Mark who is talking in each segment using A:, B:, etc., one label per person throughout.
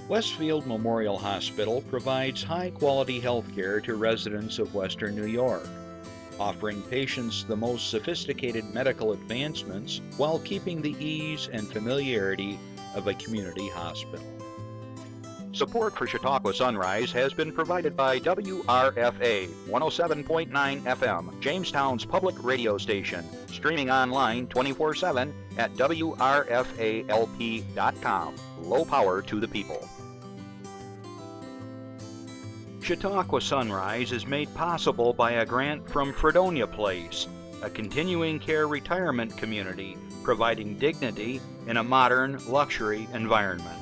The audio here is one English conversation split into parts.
A: Westfield Memorial Hospital provides high-quality health care to residents of Western New York, offering patients the most sophisticated medical advancements while keeping the ease and familiarity of a community hospital. Support for Chautauqua Sunrise has been provided by WRFA 107.9 FM, Jamestown's public radio station, streaming online 24/7 at WRFALP.com. Low power to the people. Chautauqua Sunrise is made possible by a grant from Fredonia Place, a continuing care retirement community providing dignity in a modern luxury environment.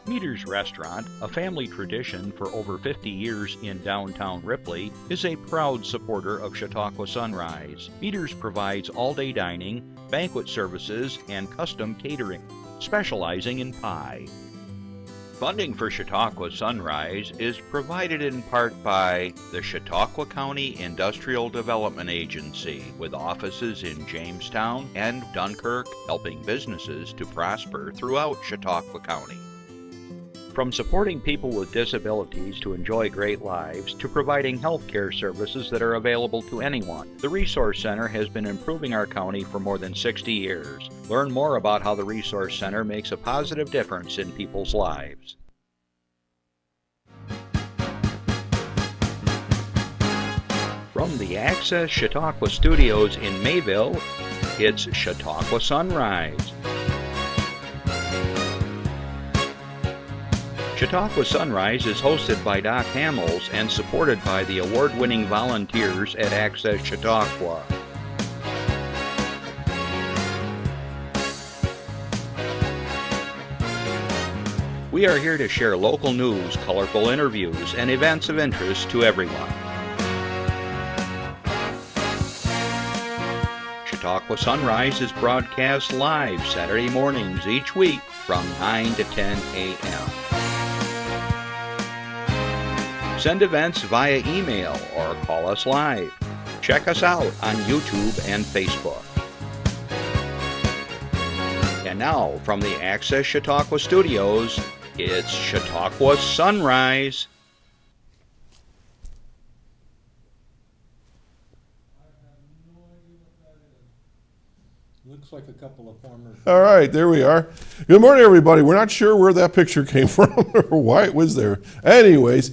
A: Meter's Restaurant, a family tradition for over 50 years in downtown Ripley, is a proud supporter of Chautauqua Sunrise. Meter's provides all-day dining, banquet services, and custom catering, specializing in pie. Funding for Chautauqua Sunrise is provided in part by the Chautauqua County Industrial Development Agency, with offices in Jamestown and Dunkirk, helping businesses to prosper throughout Chautauqua County. From supporting people with disabilities to enjoy great lives, to providing health care services that are available to anyone, the Resource Center has been improving our county for more than 60 years. Learn more about how the Resource Center makes a positive difference in people's lives. From the Access Chautauqua Studios in Mayville, it's Chautauqua Sunrise. Chautauqua Sunrise is hosted by Doc Hamels and supported by the award-winning volunteers at Access Chautauqua. We are here to share local news, colorful interviews, and events of interest to everyone. Chautauqua Sunrise is broadcast live Saturday mornings each week from 9 to 10 a.m. Send events via email or call us live. Check us out on YouTube and Facebook. And now, from the Access Chautauqua Studios, it's Chautauqua Sunrise.
B: Looks like a couple of farmers.
C: All right, there we are. Good morning, everybody. We're not sure where that picture came from or why it was there. Anyways,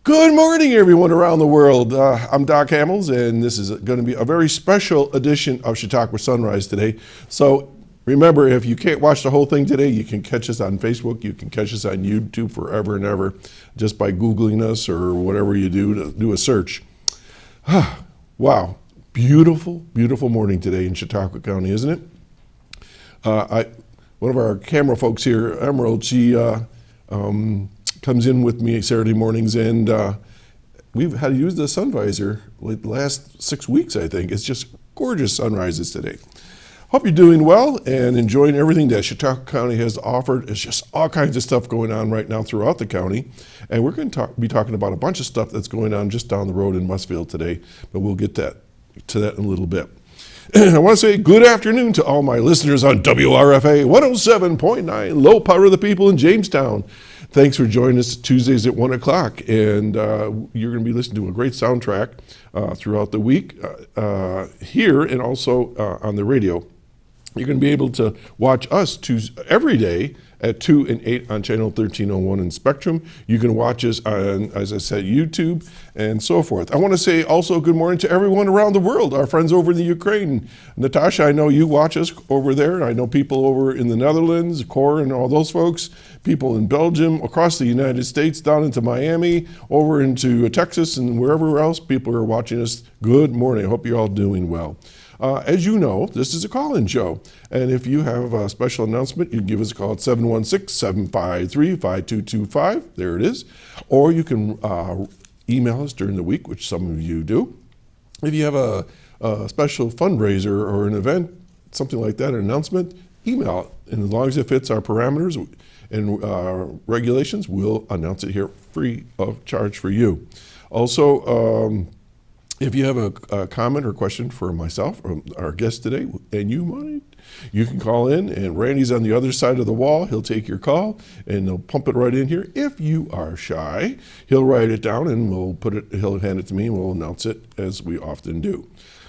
C: good morning, everyone around the world. I'm Doc Hamels, and this is going to be a very special edition of Chautauqua Sunrise today. So remember, if you can't watch the whole thing today, you can catch us on Facebook. You can catch us on YouTube forever and ever just by Googling us or whatever you do to do a search. Wow. Beautiful, beautiful morning today in Chautauqua County, isn't it? One of our camera folks here, Emerald, she comes in with me Saturday mornings, and we've had to use the sun visor like the last 6 weeks, I think. It's just gorgeous sunrises today. Hope you're doing well and enjoying everything that Chautauqua County has offered. It's just all kinds of stuff going on right now throughout the county. And we're going to be talking about a bunch of stuff that's going on just down the road in Westfield today, but we'll get to that in a little bit. I want to say good afternoon to all my listeners on WRFA 107.9, low power of the people in Jamestown. Thanks for joining us Tuesdays at 1 o'clock. And you're going to be listening to a great soundtrack throughout the week here and also on the radio. You're going to be able to watch us every day at 2 and 8 on channel 1301 in Spectrum. You can watch us on, as I said, YouTube and so forth. I want to say also good morning to everyone around the world, our friends over in the Ukraine. Natasha, I know you watch us over there. I know people over in the Netherlands, Cor and all those folks, people in Belgium, across the United States, down into Miami, over into Texas and wherever else people are watching us. Good morning. I hope you're all doing well. As you know, this is a call-in show, and if you have a special announcement, you can give us a call at 716-753-5225. There it is. Or you can email us during the week, which some of you do. If you have a special fundraiser or an event, something like that, an announcement, email it. And as long as it fits our parameters and regulations, we'll announce it here free of charge for you. Also, If you have a comment or question for myself or our guest today, and you mind, you can call in, and Randy's on the other side of the wall. He'll take your call, and he'll pump it right in here. If you are shy, he'll write it down, and he'll hand it to me, and we'll announce it as we often do.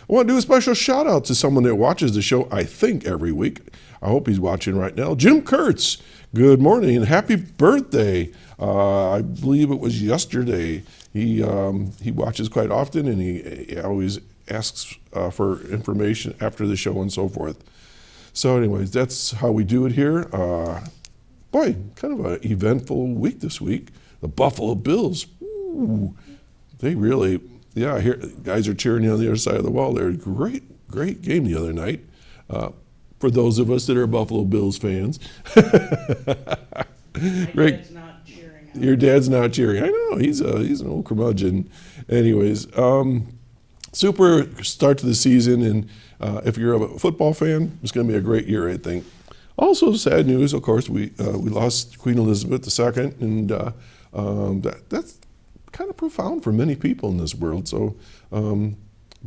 C: I want to do a special shout out to someone that watches the show, I think, every week. I hope he's watching right now. Jim Kurtz, good morning and happy birthday. I believe it was yesterday. He watches quite often, and he always asks for information after the show and so forth. So anyways, that's how we do it here. Boy, kind of an eventful week this week. The Buffalo Bills, ooh, they really, yeah, here guys are cheering on the other side of the wall. They're a great game the other night. For those of us that are Buffalo Bills fans.
D: My dad's not cheering.
C: Your dad's not cheering. I know, he's an old curmudgeon. Anyways, super start to the season, and if you're a football fan, it's going to be a great year, I think. Also, sad news, of course, we lost Queen Elizabeth II, and that's kind of profound for many people in this world. So,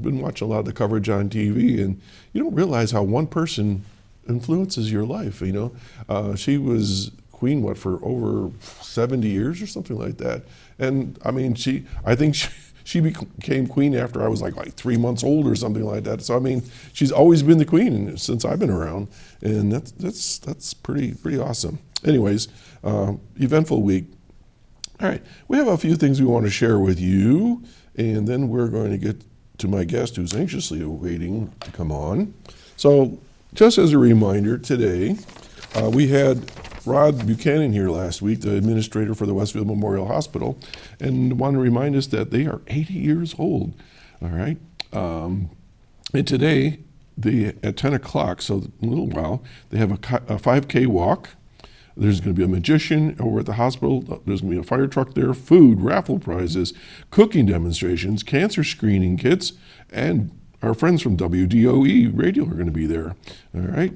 C: been watching a lot of the coverage on TV, and you don't realize how one person influences your life. You know, she was queen for over 70 years or something like that, and I mean, I think she became queen after I was like 3 months old or something like that. So I mean, she's always been the queen since I've been around, and that's pretty awesome. Anyways, eventful week. All right, we have a few things we want to share with you, and then we're going to get to my guest who's anxiously awaiting to come on. So just as a reminder, today we had Rod Buchanan here last week, the administrator for the Westfield Memorial Hospital, and want to remind us that they are 80 years old, all right? And today, at 10 o'clock, so in a little while, they have a 5K walk. There's going to be a magician over at the hospital. There's going to be a fire truck there, food, raffle prizes, cooking demonstrations, cancer screening kits, and our friends from WDOE Radio are going to be there. All right.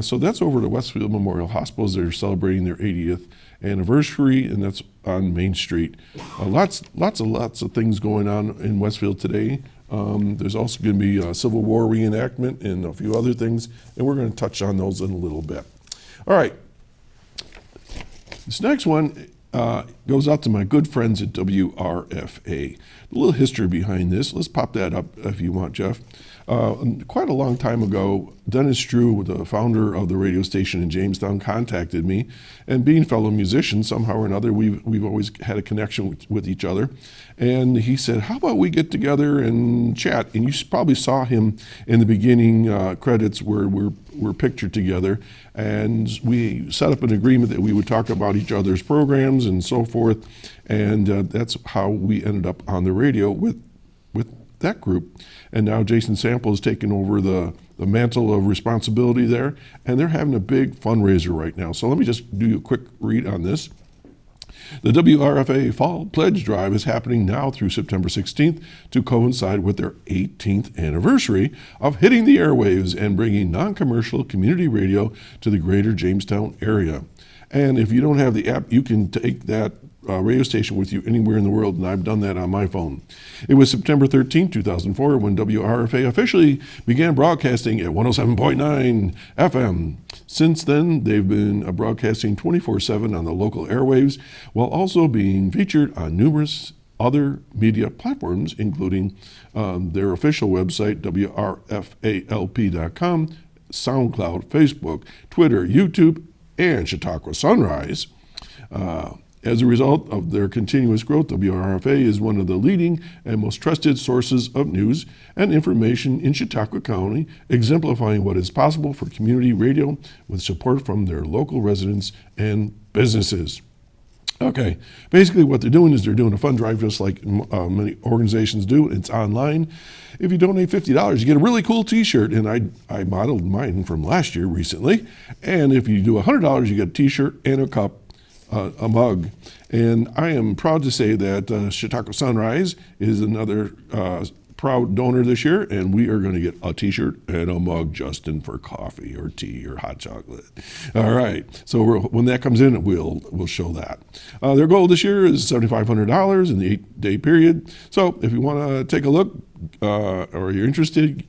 C: So that's over to Westfield Memorial Hospital. They're celebrating their 80th anniversary, and that's on Main Street. Lots of things going on in Westfield today. There's also going to be a Civil War reenactment and a few other things, and we're going to touch on those in a little bit. All right. This next one goes out to my good friends at WRFA. A little history behind this. Let's pop that up if you want, Jeff. Quite a long time ago, Dennis Drew, the founder of the radio station in Jamestown, contacted me, and being fellow musicians, somehow or another, we've always had a connection with each other. And he said, how about we get together and chat? And you probably saw him in the beginning credits where we're pictured together. And we set up an agreement that we would talk about each other's programs and so forth. And that's how we ended up on the radio with that group. And now Jason Sample has taken over the mantle of responsibility there, and they're having a big fundraiser right now. So let me just do a quick read on this. The WRFA Fall Pledge Drive is happening now through September 16th to coincide with their 18th anniversary of hitting the airwaves and bringing non-commercial community radio to the greater Jamestown area. And if you don't have the app, you can take that radio station with you anywhere in the world, and I've done that on my phone. It was September 13, 2004, when WRFA officially began broadcasting at 107.9 FM. Since then, they've been broadcasting 24/7 on the local airwaves, while also being featured on numerous other media platforms, including their official website, WRFALP.com, SoundCloud, Facebook, Twitter, YouTube, and Chautauqua Sunrise. As a result of their continuous growth, WRFA is one of the leading and most trusted sources of news and information in Chautauqua County, exemplifying what is possible for community radio with support from their local residents and businesses. Okay, basically what they're doing is they're doing a fund drive just like many organizations do. It's online. If you donate $50, you get a really cool t-shirt, and I modeled mine from last year recently. And if you do $100, you get a t-shirt and a cup, a mug. And I am proud to say that Chautauqua Sunrise is another proud donor this year, and we are going to get a t-shirt and a mug, Justin, for coffee or tea or hot chocolate. All right, so when that comes in, we'll show that. Their goal this year is $7,500 in the 8-day period. So if you want to take a look, or you're interested,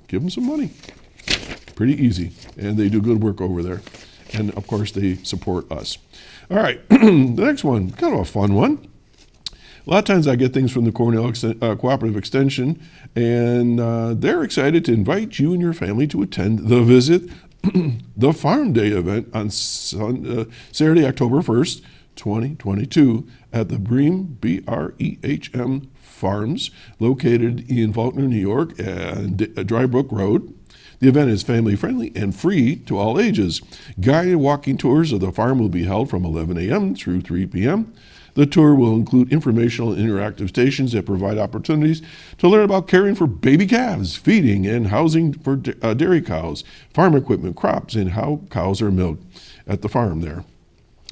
C: give them some money. Pretty easy, and they do good work over there. And of course, they support us. All right, the next one, kind of a fun one. A lot of times I get things from the Cornell Cooperative Extension, and they're excited to invite you and your family to attend the Visit the Farm Day event on Saturday, October 1st, 2022 at the Brehm, B-R-E-H-M Farms, located in Faulkner, New York, and Dry Brook Road. The event is family-friendly and free to all ages. Guided walking tours of the farm will be held from 11 a.m. through 3 p.m. The tour will include informational and interactive stations that provide opportunities to learn about caring for baby calves, feeding and housing for dairy cows, farm equipment, crops, and how cows are milked at the farm there.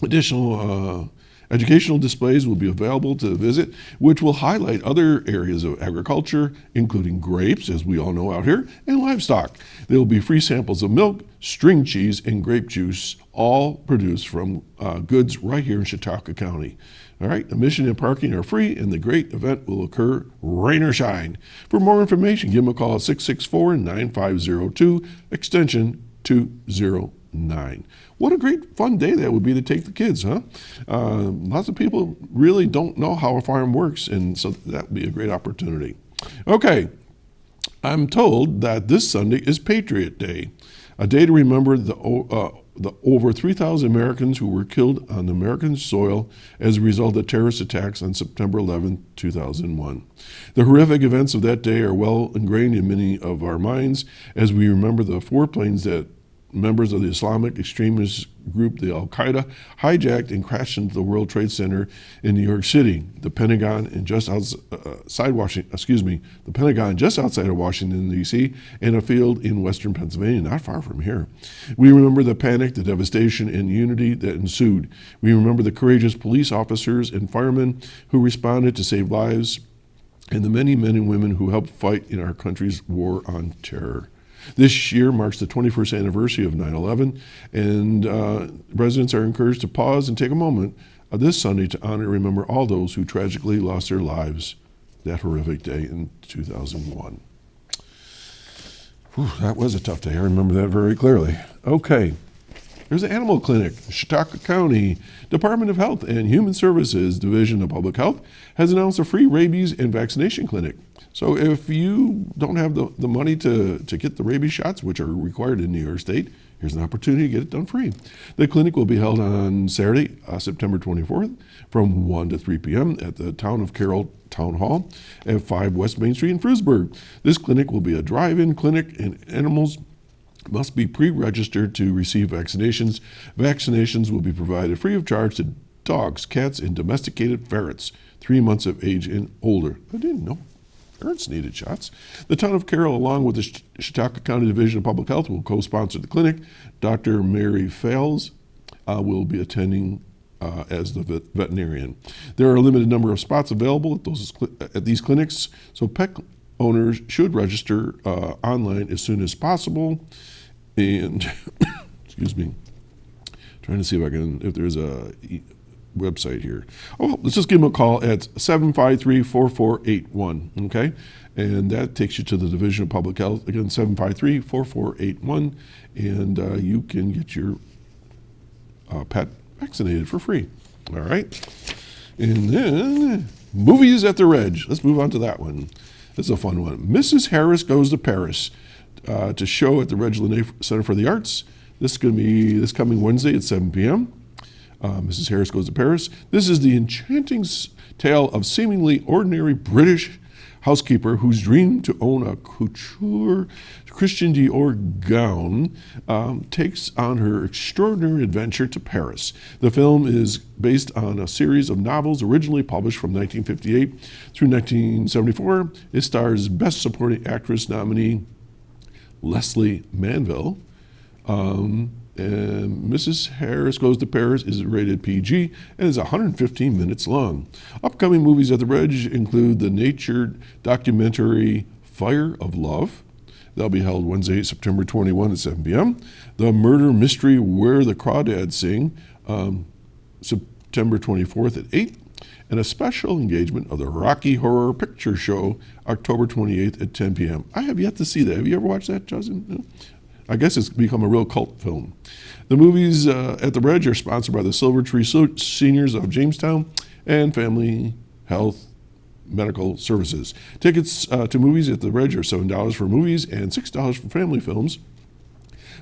C: Additional educational displays will be available to visit, which will highlight other areas of agriculture, including grapes, as we all know out here, and livestock. There will be free samples of milk, string cheese, and grape juice, all produced from goods right here in Chautauqua County. All right, admission and parking are free, and the great event will occur rain or shine. For more information, give them a call at 664-9502, extension 209. What a great fun day that would be to take the kids, huh? Lots of people really don't know how a farm works, and so that would be a great opportunity. Okay, I'm told that this Sunday is Patriot Day, a day to remember the over 3,000 Americans who were killed on American soil as a result of terrorist attacks on September 11, 2001. The horrific events of that day are well ingrained in many of our minds as we remember the 4 planes that members of the Islamic extremist group, the Al-Qaeda, hijacked and crashed into the World Trade Center in New York City, the Pentagon, and just outside of Washington, D.C., and a field in western Pennsylvania, not far from here. We remember the panic, the devastation, and unity that ensued. We remember the courageous police officers and firemen who responded to save lives, and the many men and women who helped fight in our country's war on terror. This year marks the 21st anniversary of 9/11, and residents are encouraged to pause and take a moment this Sunday to honor and remember all those who tragically lost their lives that horrific day in 2001. Whew, that was a tough day. I remember that very clearly. Okay. There's an animal clinic. Chautauqua County Department of Health and Human Services Division of Public Health has announced a free rabies and vaccination clinic. So if you don't have the money to get the rabies shots, which are required in New York State, here's an opportunity to get it done free. The clinic will be held on Saturday, September 24th from 1 to 3 p.m. at the Town of Carroll Town Hall at 5 West Main Street in Frewsburg. This clinic will be a drive-in clinic, and animals must be pre-registered to receive vaccinations. Vaccinations will be provided free of charge to dogs, cats, and domesticated ferrets, 3 months of age and older. I didn't know ferrets needed shots. The Town of Carroll, along with the Chautauqua County Division of Public Health, will co-sponsor the clinic. Dr. Mary Fales will be attending as the veterinarian. There are a limited number of spots available at these clinics, so pet owners should register online as soon as possible. And excuse me, trying to see if there's a website here. Oh, let's just give them a call at 753-4481, okay? And that takes you to the Division of Public Health. Again, 753-4481, and you can get your pet vaccinated for free, all right? And then, movies at the Reg. Let's move on to that one. This is a fun one. Mrs. Harris Goes to Paris to show at the Reg Linnaeus Center for the Arts. This is going to be this coming Wednesday at 7 p.m. Mrs. Harris Goes to Paris. This is the enchanting tale of seemingly ordinary British housekeeper whose dream to own a couture Christian Dior gown takes on her extraordinary adventure to Paris. The film is based on a series of novels originally published from 1958 through 1974. It stars Best Supporting Actress nominee Leslie Manville. And Mrs. Harris Goes to Paris is rated PG and is 115 minutes long. Upcoming movies at the Reg include the nature documentary Fire of Love. That'll be held Wednesday, September 21 at 7 p.m. The murder mystery Where the Crawdads Sing, September 24th at 8. and a special engagement of the Rocky Horror Picture Show, October 28th at 10 p.m. I have yet to see that. Have you ever watched that, Justin? No? I guess it's become a real cult film. The movies at the Reg are sponsored by the Silver Tree Seniors of Jamestown and Family Health Medical Services. Tickets to movies at the Reg are $7 for movies and $6 for family films,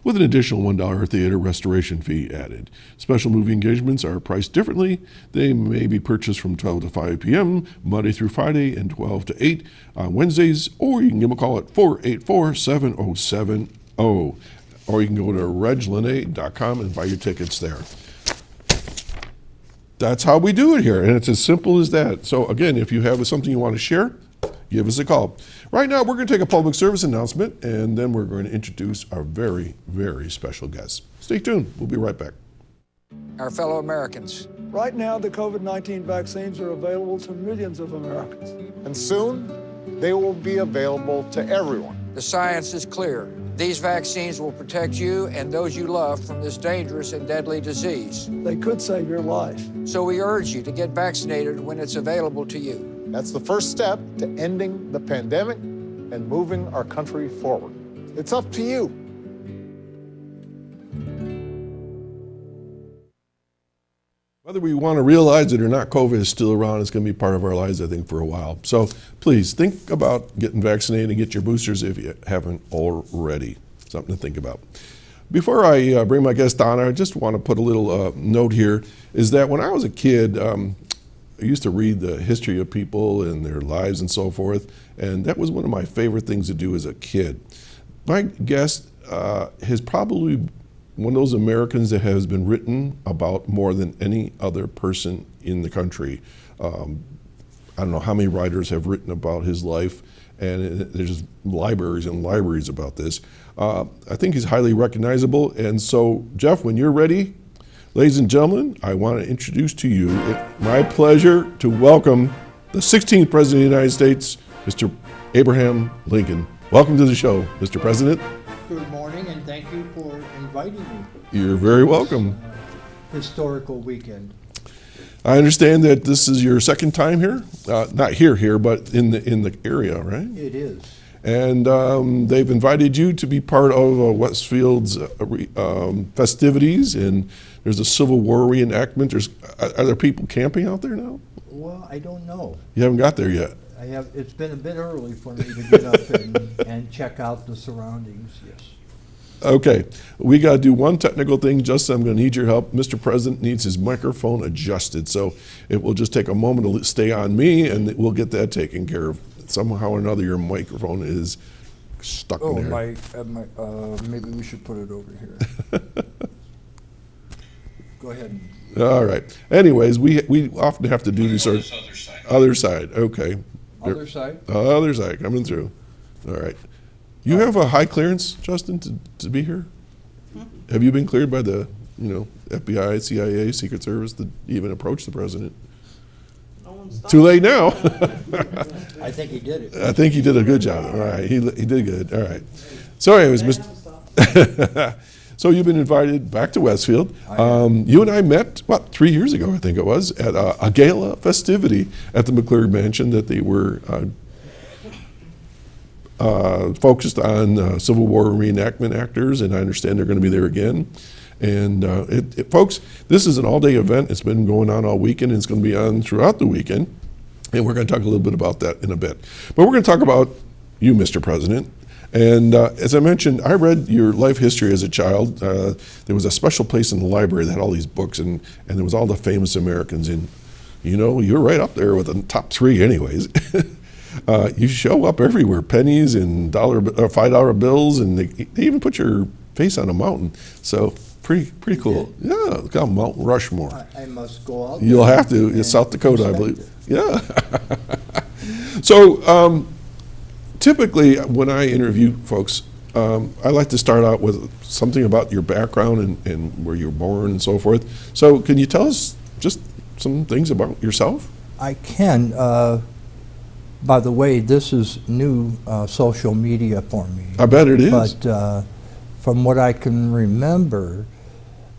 C: with an additional $1 theater restoration fee added. Special movie engagements are priced differently. They may be purchased from 12 to 5 p.m., Monday through Friday, and 12 to 8 on Wednesdays, or you can give them a call at 484-7070. Or you can go to reglinnae.com and buy your tickets there. That's how we do it here, and it's as simple as that. So again, if you have something you want to share, give us a call. Right now, we're going to take a public service announcement, and then we're going to introduce our very, very special guest. Stay tuned. We'll be right back.
E: Our fellow Americans.
F: Right now, the COVID-19 vaccines are available to millions of Americans.
G: And soon, they will be available to everyone.
E: The science is clear. These vaccines will protect you and those you love from this dangerous and deadly disease.
F: They could save your life.
E: So we urge you to get vaccinated when it's available to you.
G: That's the first step to ending the pandemic and moving our country forward. It's up to you.
C: Whether we want to realize it or not, COVID is still around. It's going to be part of our lives, I think, for a while. So please think about getting vaccinated and get your boosters if you haven't already. Something to think about. Before I bring my guest on, I just want to put a little note here, is that when I was a kid, I used to read the history of people and their lives and so forth, and that was one of my favorite things to do as a kid. My guest has probably one of those Americans that has been written about more than any other person in the country. I don't know how many writers have written about his life, and there's libraries and libraries about this. I think he's highly recognizable, and so Jeff, when you're ready, ladies and gentlemen, I want to introduce to you, it's my pleasure to welcome the 16th President of the United States, Mr. Abraham Lincoln. Welcome to the show, Mr. President.
B: Good morning, and thank you for inviting me.
C: You're very welcome.
B: Historical weekend.
C: I understand that this is your second time here, not here, but in the area, right?
B: It is.
C: And they've invited you to be part of Westfield's festivities, and there's a Civil War reenactment. Are there people camping out there now?
B: Well, I don't know.
C: You haven't got there yet.
B: It's been a bit early for me to get up and check out the surroundings, yes.
C: Okay, we got to do one technical thing. Justin, I'm going to need your help. Mr. President needs his microphone adjusted, so it will just take a moment to stay on me, and we'll get that taken care of. Somehow or another, your microphone is stuck in there.
E: Maybe we should put it over here. Go ahead.
C: All right. Anyways, we often have to do these sort of other side. Okay.
B: Other side?
C: Other side coming through. All right. You have a high clearance, Justin, to be here? Have you been cleared by the FBI, CIA, Secret Service to even approach the president?
D: No one's stopped.
C: Too late now.
B: I think he did it.
C: I think he did a good job. All right. He did good. All right. So anyways,
D: They haven't stopped.
C: So you've been invited back to Westfield. You and I met, 3 years ago, I think it was, at a gala festivity at the McCleary Mansion that they were focused on Civil War reenactment actors, and I understand they're going to be there again. And folks, this is an all-day event. It's been going on all weekend, and it's going to be on throughout the weekend. And we're going to talk a little bit about that in a bit. But we're going to talk about you, Mr. President. And as I mentioned, I read your life history as a child. There was a special place in the library that had all these books, and there was all the famous Americans. And, you're right up there with the top three anyways. You show up everywhere, pennies and $5 bills, and they even put your face on a mountain. So pretty cool. Yeah, look how Mount Rushmore.
B: I must go out.
C: You'll have to. It's South Dakota, I believe. Yeah. So typically, when I interview folks, I like to start out with something about your background and where you were born and so forth. So can you tell us just some things about yourself?
B: I can. By the way, this is new social media for me.
C: I bet it is.
B: But from what I can remember,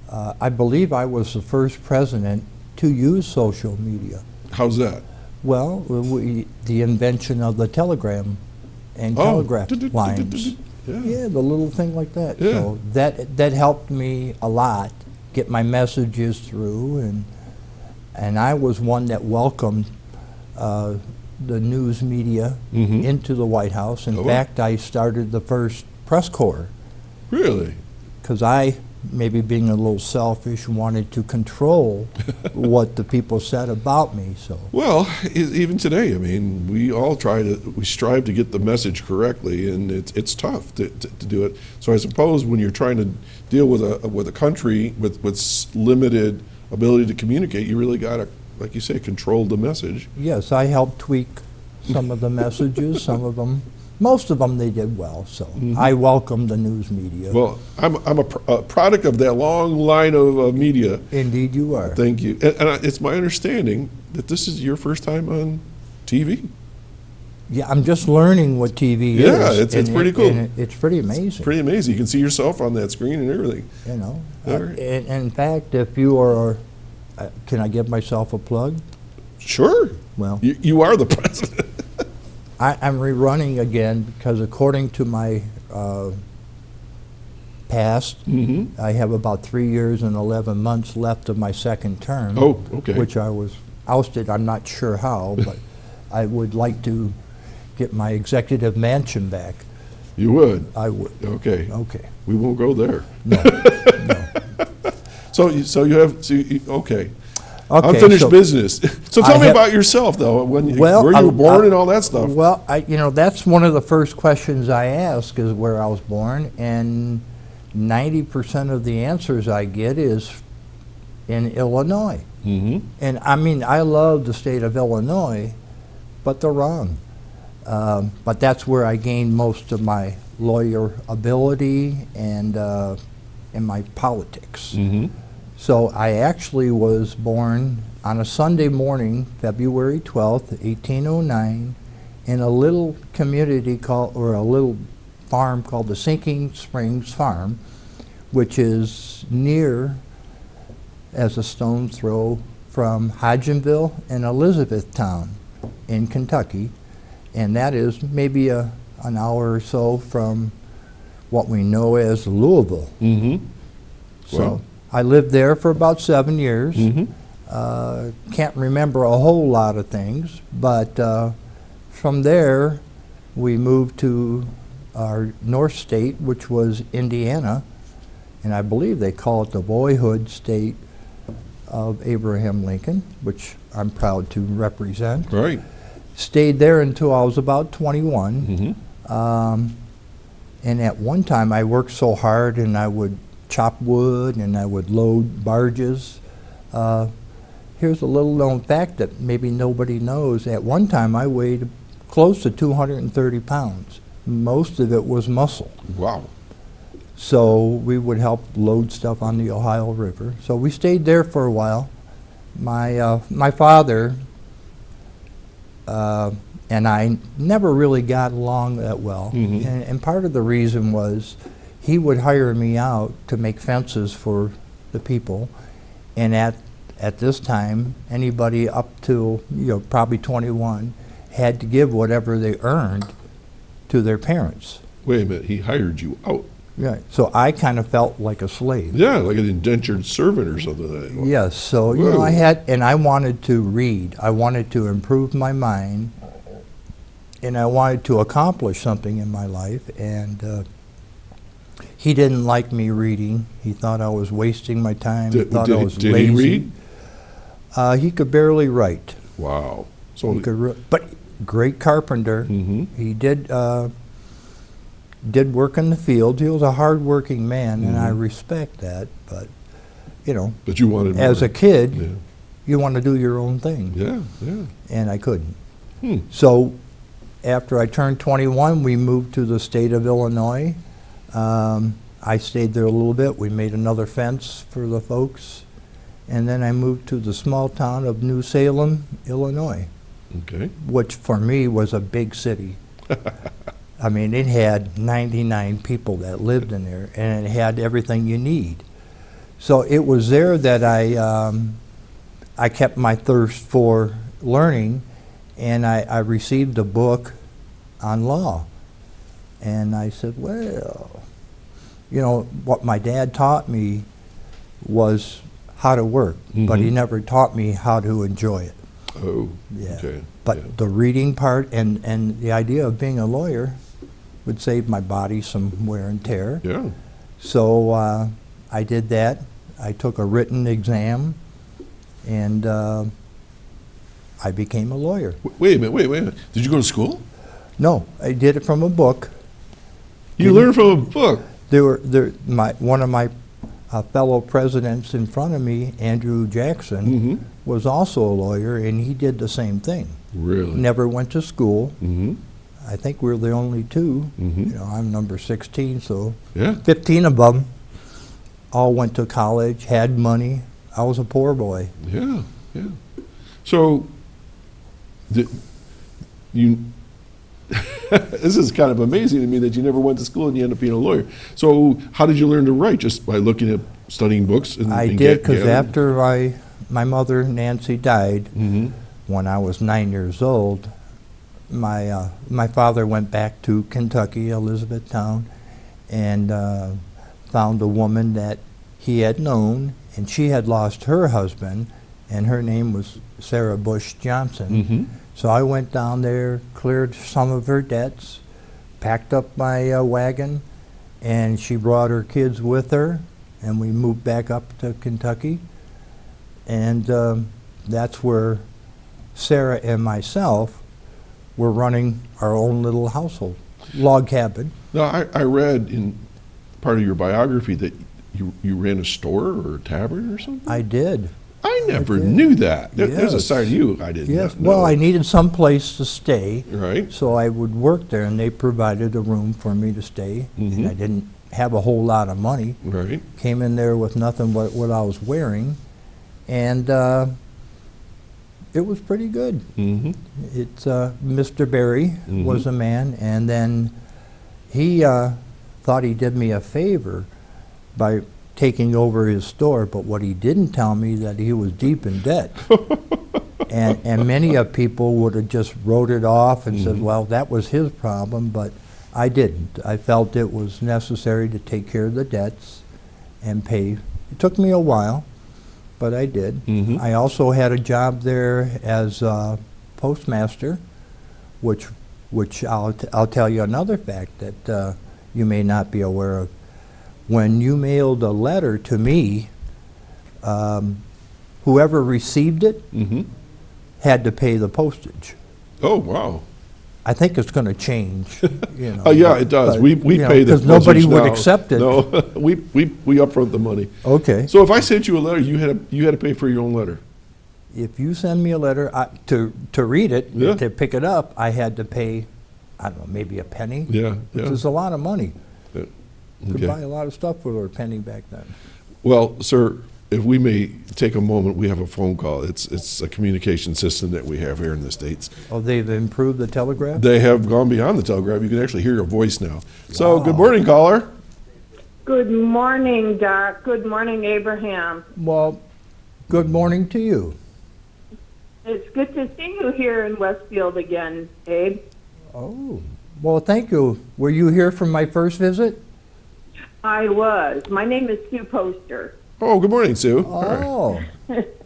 B: I believe I was the first president to use social media.
C: How's that?
B: Well, the invention of the telegram and
C: Oh.
B: telegraph lines.
C: Yeah.
B: Yeah, the little thing like that.
C: Yeah.
B: So that helped me a lot get my messages through, and I was one that welcomed the news media into the White House. In
C: Oh.
B: fact, I started the first press corps
C: Really?
B: because I, maybe being a little selfish, wanted to control what the people said about me. So
C: Well, even today, I mean, we strive to get the message correctly, and it's tough to do it. So I suppose when you're trying to deal with a country with limited ability to communicate, you really got to, like you say, control the message.
B: yes, I helped tweak some of the messages. Most of them they did well. So I welcome the news media.
C: Well, I'm a product of that long line of media.
B: Indeed, you are.
C: Thank you. And it's my understanding that this is your first time on TV.
B: Yeah, I'm just learning what TV is.
C: Yeah, it's
B: and
C: pretty cool.
B: and it's pretty amazing.
C: Pretty amazing. You can see yourself on that screen and everything.
B: You know.
C: All right.
B: And in fact, if you are, can I give myself a plug?
C: Sure.
B: Well,
C: You are the president.
B: I'm rerunning again because according to my past, I have about 3 years and 11 months left of my second term.
C: Oh, okay.
B: Which I was ousted. I'm not sure how, but I would like to get my executive mansion back.
C: You would?
B: I would.
C: Okay.
B: Okay.
C: We won't go there.
B: No.
C: Okay.
B: Okay,
C: Unfinished
B: so-
C: business. So
B: I
C: tell me
B: have-
C: about yourself, though, where you
B: Well,
C: were born and all that stuff.
B: Well, that's one of the first questions I ask is where I was born, and 90% of the answers I get is in Illinois.
C: Mm-hmm.
B: And I mean, I love the state of Illinois, but they're wrong. But that's where I gained most of my lawyer ability and my politics.
C: Mm-hmm.
B: So I actually was born on a Sunday morning, February 12th, 1809, in a little community a little farm called the Sinking Springs Farm, which is near as a stone's throw from Hodgenville and Elizabethtown in Kentucky. And that is maybe an hour or so from what we know as Louisville.
C: Mm-hmm.
B: So
C: Wow.
B: I lived there for about 7 years.
C: Mm-hmm.
B: Can't remember a whole lot of things, but from there we moved to our north state, which was Indiana, and I believe they call it the boyhood state of Abraham Lincoln, which I'm proud to represent.
C: Right.
B: Stayed there until I was about 21.
C: Mm-hmm.
B: And at one time I worked so hard and I would chop wood and I would load barges. Here's a little known fact that maybe nobody knows. At one time I weighed close to 230 pounds. Most of it was muscle.
C: Wow.
B: So we would help load stuff on the Ohio River. So we stayed there for a while. My father and I never really got along that well.
C: Mhm.
B: And part of the reason was he would hire me out to make fences for the people. And at this time, anybody up to probably 21 had to give whatever they earned to their parents.
C: Wait a minute. He hired you out.
B: Yeah. So I kind of felt like a slave.
C: Yeah, like an indentured servant or something. Like that.
B: Yes, so
C: Whoa.
B: I wanted to read. I wanted to improve my mind, and I wanted to accomplish something in my life. And he didn't like me reading. He thought I was wasting my time. He thought I was
C: did
B: lazy.
C: he read?
B: He could barely write.
C: Wow. So
B: He could, but great carpenter.
C: Mhm.
B: He did work in the field. He was a hard-working man, and I respect that. But
C: but you wanted more.
B: as a kid,
C: Yeah.
B: you want to do your own thing,
C: Yeah. Yeah.
B: and I couldn't.
C: Hmm.
B: So after I turned 21, we moved to the state of Illinois. I stayed there a little bit. We made another fence for the folks, and then I moved to the small town of New Salem, Illinois,
C: Okay.
B: which for me was a big city. I mean, it had 99 people that lived in there, and it had everything you need. So it was there that I kept my thirst for learning, and I received a book on law. And I said, well, you know, what my dad taught me was how to work, but he never taught me how to enjoy it.
C: Oh,
B: Yeah.
C: okay.
B: But
C: yeah.
B: the reading part and the idea of being a lawyer would save my body some wear and tear.
C: Yeah.
B: So I did that. I took a written exam, and I became a lawyer.
C: Wait a minute. Did you go to school?
B: No, I did it from a book.
C: You learned from a book.
B: One of my fellow presidents in front of me, Andrew Jackson, was also a lawyer, and he did the same thing.
C: Really?
B: Never went to school.
C: Mm-hmm.
B: I think we're the only two.
C: Mm-hmm.
B: You know, I'm number 16, so
C: Yeah.
B: 15 of them all went to college, had money. I was a poor boy.
C: Yeah. Yeah. So, you. This is kind of amazing to me that you never went to school and you ended up being a lawyer. So, how did you learn to write? Just by looking at studying books?
B: I
C: and
B: did, because
C: gathering?
B: after my mother, Nancy, died, when I was 9 years old, my father went back to Kentucky, Elizabethtown, and found a woman that he had known, and she had lost her husband, and her name was Sarah Bush Johnson. So I went down there, cleared some of her debts, packed up my wagon, and she brought her kids with her, and we moved back up to Kentucky. And that's where Sarah and myself were running our own little household, log cabin.
C: Now, I read in part of your biography that you ran a store or a tavern or something?
B: I did.
C: I never
B: did.
C: knew that. There's a
B: Yes.
C: side of you I didn't
B: Yes.
C: know.
B: Well, I needed some place to stay,
C: Right.
B: so I would work there, and they provided a room for me to stay. And I didn't have a whole lot of money.
C: Right.
B: Came in there with nothing but what I was wearing, and it was pretty good.
C: Mm-hmm.
B: It's Mr. Berry was a man, and then he thought he did me a favor by taking over his store, but what he didn't tell me that he was deep in debt. and many of people would have just wrote it off and said, well, that was his problem, but I didn't. I felt it was necessary to take care of the debts and pay. It took me a while, but I did. I also had a job there as a postmaster, which I'll tell you another fact that you may not be aware of. When you mailed a letter to me, whoever received it had to pay the postage.
C: Oh, wow.
B: I think it's going to change. You know,
C: Oh, yeah, it does.
B: but,
C: We
B: you know,
C: pay the
B: 'cause nobody
C: postage
B: would
C: now.
B: accept it.
C: No, we upfront the money.
B: Okay.
C: So if I sent you a letter, you had to pay for your own letter.
B: If you send me a letter to read it,
C: Yeah.
B: to pick it up, I had to pay, I don't know, maybe a penny.
C: Yeah,
B: Which
C: yeah.
B: is a lot of money.
C: Yeah.
B: You could
C: Okay.
B: buy a lot of stuff for a penny back then.
C: Well, sir, if we may take a moment, we have a phone call. It's a communication system that we have here in the States.
B: Oh, they've improved the telegraph?
C: They have gone beyond the telegraph. You can actually hear your voice now. So,
B: Wow.
C: good morning, caller.
D: Good morning, Doc. Good morning, Abraham.
B: Well, good morning to you.
D: It's good to see you here in Westfield again, Abe.
B: Oh, well, thank you. Were you here from my first visit?
D: I was. My name is Sue Poster,
C: Oh, good morning, Sue.
B: Oh,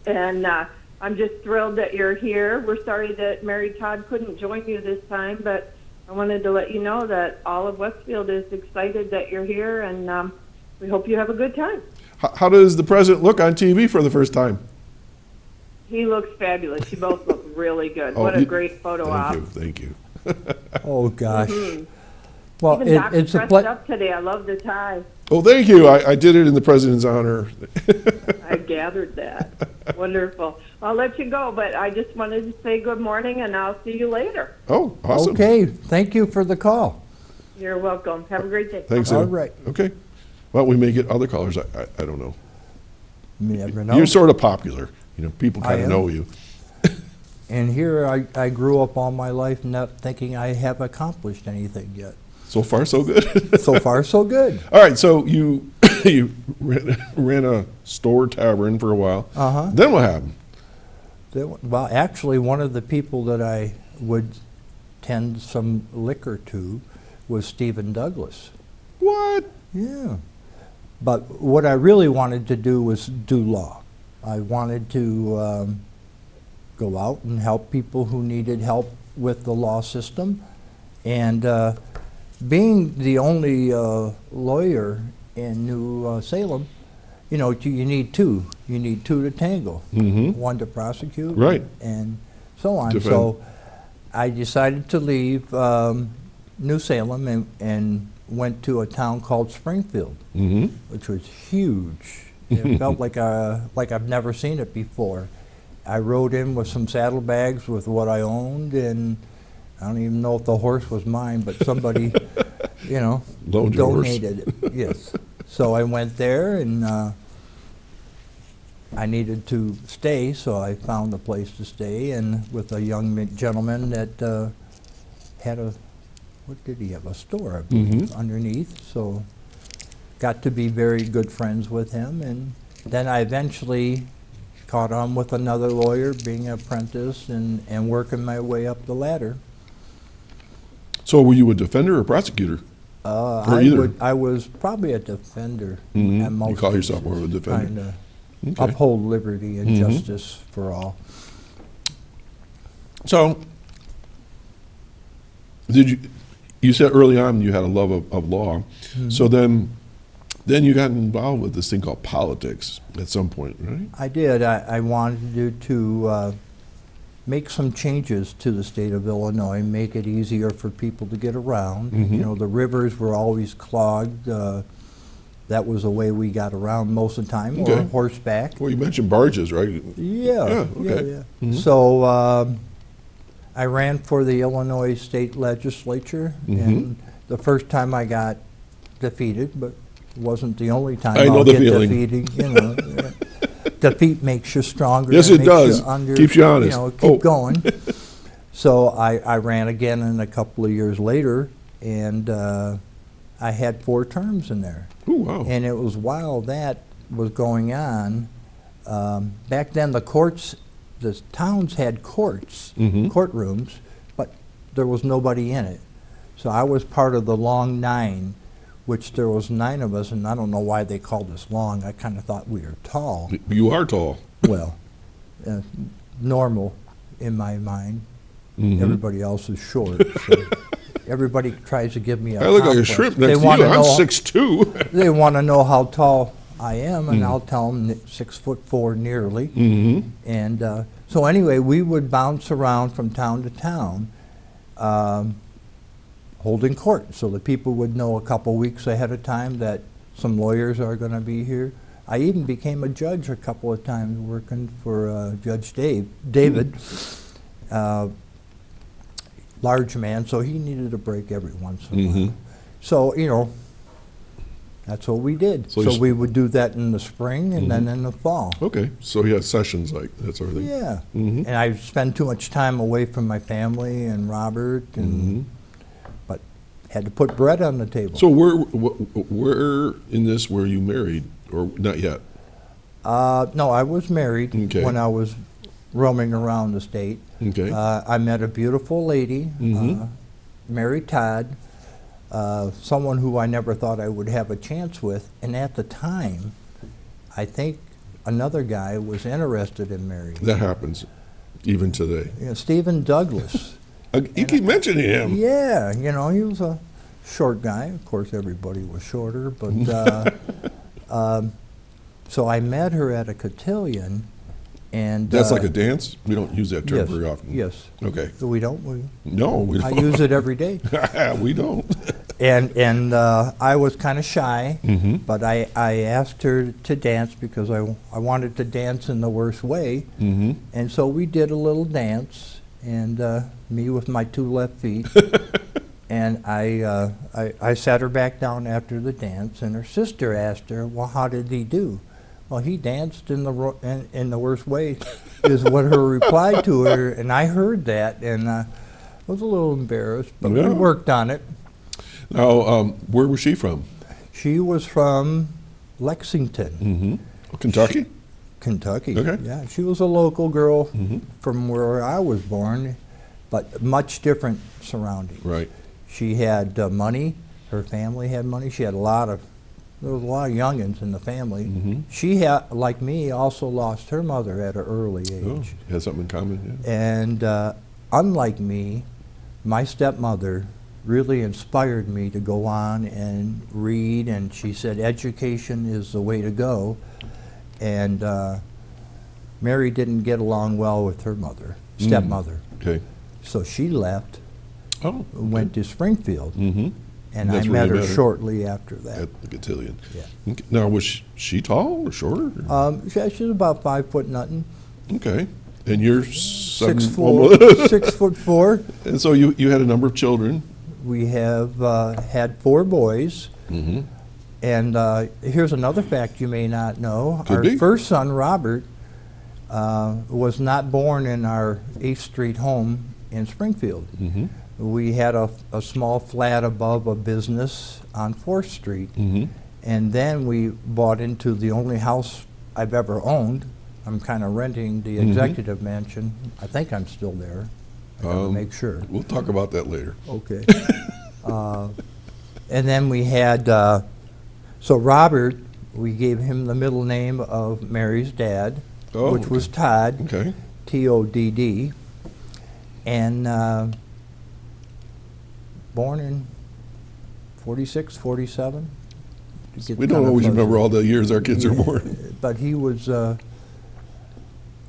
D: and I'm just thrilled that you're here. We're sorry that Mary Todd couldn't join you this time, but I wanted to let you know that all of Westfield is excited that you're here, and we hope you have a good time.
C: How does the president look on TV for the first time?
D: He looks fabulous. You both look really good.
C: Oh,
D: What a
C: you-
D: great photo op.
C: Thank you.
B: oh gosh. Well,
D: Even Doc
B: it's a
D: dressed
B: pleasure.
D: up today. I love the tie.
C: Oh, thank you. I did it in the president's honor.
D: I gathered that. Wonderful. I'll let you go, but I just wanted to say good morning, and I'll see you later.
C: Oh, awesome.
B: Okay, thank you for the call.
D: You're welcome. Have a great day.
C: Thanks, Sue.
B: All right.
C: Okay. Well, we may get other callers. I don't know.
B: You never know.
C: You're sort of popular. You know, people
B: I
C: kind of
B: am.
C: know you.
B: And here I grew up all my life not thinking I have accomplished anything yet.
C: So far, so good.
B: So far, so good.
C: All right, so you you ran a store tavern for a while.
B: Uh-huh.
C: Then what happened?
B: Well, actually, one of the people that I would tend some liquor to was Stephen Douglas.
C: What?
B: Yeah. But what I really wanted to do was do law. I wanted to go out and help people who needed help with the law system. And being the only lawyer in New Salem, you know, you need two. You need two to tango. One to prosecute.
C: Right.
B: And so on.
C: Defend.
B: So I decided to leave New Salem and went to a town called Springfield, which was huge. It felt like I've never seen it before. I rode in with some saddlebags with what I owned, and I don't even know if the horse was mine, but somebody, you know,
C: Loaned your horse.
B: donated it. Yes. So I went there, and I needed to stay, so I found a place to stay, and with a young gentleman that had a, what did he have, a store, I believe, underneath. So got to be very good friends with him, and then I eventually caught on with another lawyer, being an apprentice, and working my way up the ladder.
C: So were you a defender or prosecutor? Or either?
B: I was probably a defender at most.
C: You call yourself
B: cases,
C: more of a defender.
B: trying to
C: Okay.
B: uphold liberty and justice for all.
C: So, you said early on you had a love of law. So then you got involved with this thing called politics at some point, right?
B: I did. I wanted to make some changes to the state of Illinois, make it easier for people to get around. You know, the rivers were always clogged. That was the way we got around most of the time, or
C: Okay.
B: horseback.
C: Well, you mentioned barges, right?
B: Yeah,
C: okay.
B: So I ran for the Illinois state legislature, and the first time I got defeated, but it wasn't the only time
C: I know
B: I'll
C: the
B: get
C: feeling.
B: defeated. You know, defeat makes you stronger.
C: Yes,
B: and
C: it
B: makes
C: does.
B: You
C: Keeps you honest.
B: You know, keep
C: Oh.
B: going. So I ran again in a couple of years later, and I had 4 terms in there.
C: Oh, wow.
B: And it was while that was going on, back then the courts, the towns had courts, courtrooms, but there was nobody in it. So I was part of the Long Nine, which there was 9 of us, and I don't know why they called us long. I kind of thought we were tall.
C: You are tall.
B: Well, normal in my mind. Everybody else is short. So everybody tries to give me a
C: I look like a
B: complex.
C: shrimp
B: They
C: next to
B: wanna
C: you. I'm
B: know-
C: 6'2".
B: They want to know how tall I am, and I'll tell them 6'4" nearly. And so anyway, we would bounce around from town to town, holding court, so the people would know a couple weeks ahead of time that some lawyers are going to be here. I even became a judge a couple of times, working for Judge David. Large man, so he needed a break every once in a while. So, you know, that's what we did.
C: So
B: So,
C: you s-
B: we would do that in the spring and then in the fall.
C: Okay, so you had sessions like that sort of thing.
B: Yeah. And I spend too much time away from my family and Robert, and but had to put bread on the table.
C: So where in this were you married, or not yet?
B: No, I was married
C: Okay.
B: when I was roaming around the state.
C: Okay.
B: I met a beautiful lady, Mary Todd, someone who I never thought I would have a chance with. And at the time, I think another guy was interested in Mary.
C: That happens, even today.
B: You know, Stephen Douglas.
C: You keep mentioning him.
B: Yeah, you know, he was a short guy. Of course, everybody was shorter, but so I met her at a cotillion, and
C: That's like a dance? We don't use that term
B: yes,
C: very often.
B: Yes,
C: Okay.
B: we don't.
C: No, we
B: I
C: don't.
B: use it every day,
C: We don't.
B: and I was kind of shy, but I asked her to dance because I wanted to dance in the worst way, and so we did a little dance, and me with my 2 left feet. And I sat her back down after the dance, and her sister asked her, "Well, how did he do?" "Well, he danced in the worst way," is what her reply to her. And I heard that, and I was a little embarrassed, but
C: Yeah.
B: we worked on it.
C: Now, where was she from?
B: She was from Lexington,
C: Kentucky?
B: Kentucky.
C: Okay.
B: Yeah, she was a local girl
C: Mhm.
B: from where I was born, but much different surroundings.
C: Right.
B: She had money. Her family had money. She had there was a lot of youngins in the family.
C: Mhm.
B: She had, like me, also lost her mother at an early
C: Oh,
B: age.
C: had something in common. Yeah.
B: And unlike me, my stepmother really inspired me to go on and read, and she said education is the way to go. And Mary didn't get along well with her mother, stepmother.
C: Okay.
B: So she left,
C: Oh.
B: went to Springfield,
C: Mm-hmm.
B: and I
C: That's where
B: met
C: you
B: her
C: met her?
B: shortly after that.
C: At the cotillion.
B: Yeah.
C: Okay. Now, was she tall or shorter?
B: She's about 5 foot nothing,
C: Okay. And you're
B: 6'4",
C: almost-
B: 6'4".
C: And so you had a number of children.
B: We have had 4 boys.
C: Mm-hmm.
B: And here's another fact you may not know.
C: Could
B: Our
C: be.
B: first son, Robert, was not born in our 8th Street home in Springfield.
C: Mm-hmm.
B: We had a small flat above a business on 4th Street.
C: Mm-hmm.
B: And then we bought into the only house I've ever owned. I'm kind of renting the
C: Mhm.
B: executive mansion. I think I'm still there. I gotta make sure.
C: We'll talk about that later.
B: Okay. And then we had, so Robert, we gave him the middle name of Mary's dad,
C: Oh,
B: which was Todd,
C: Okay.
B: T-O-D-D. And born in 46, 47. to get
C: We don't
B: kinda
C: always
B: close.
C: remember all the years our kids are born.
B: But he was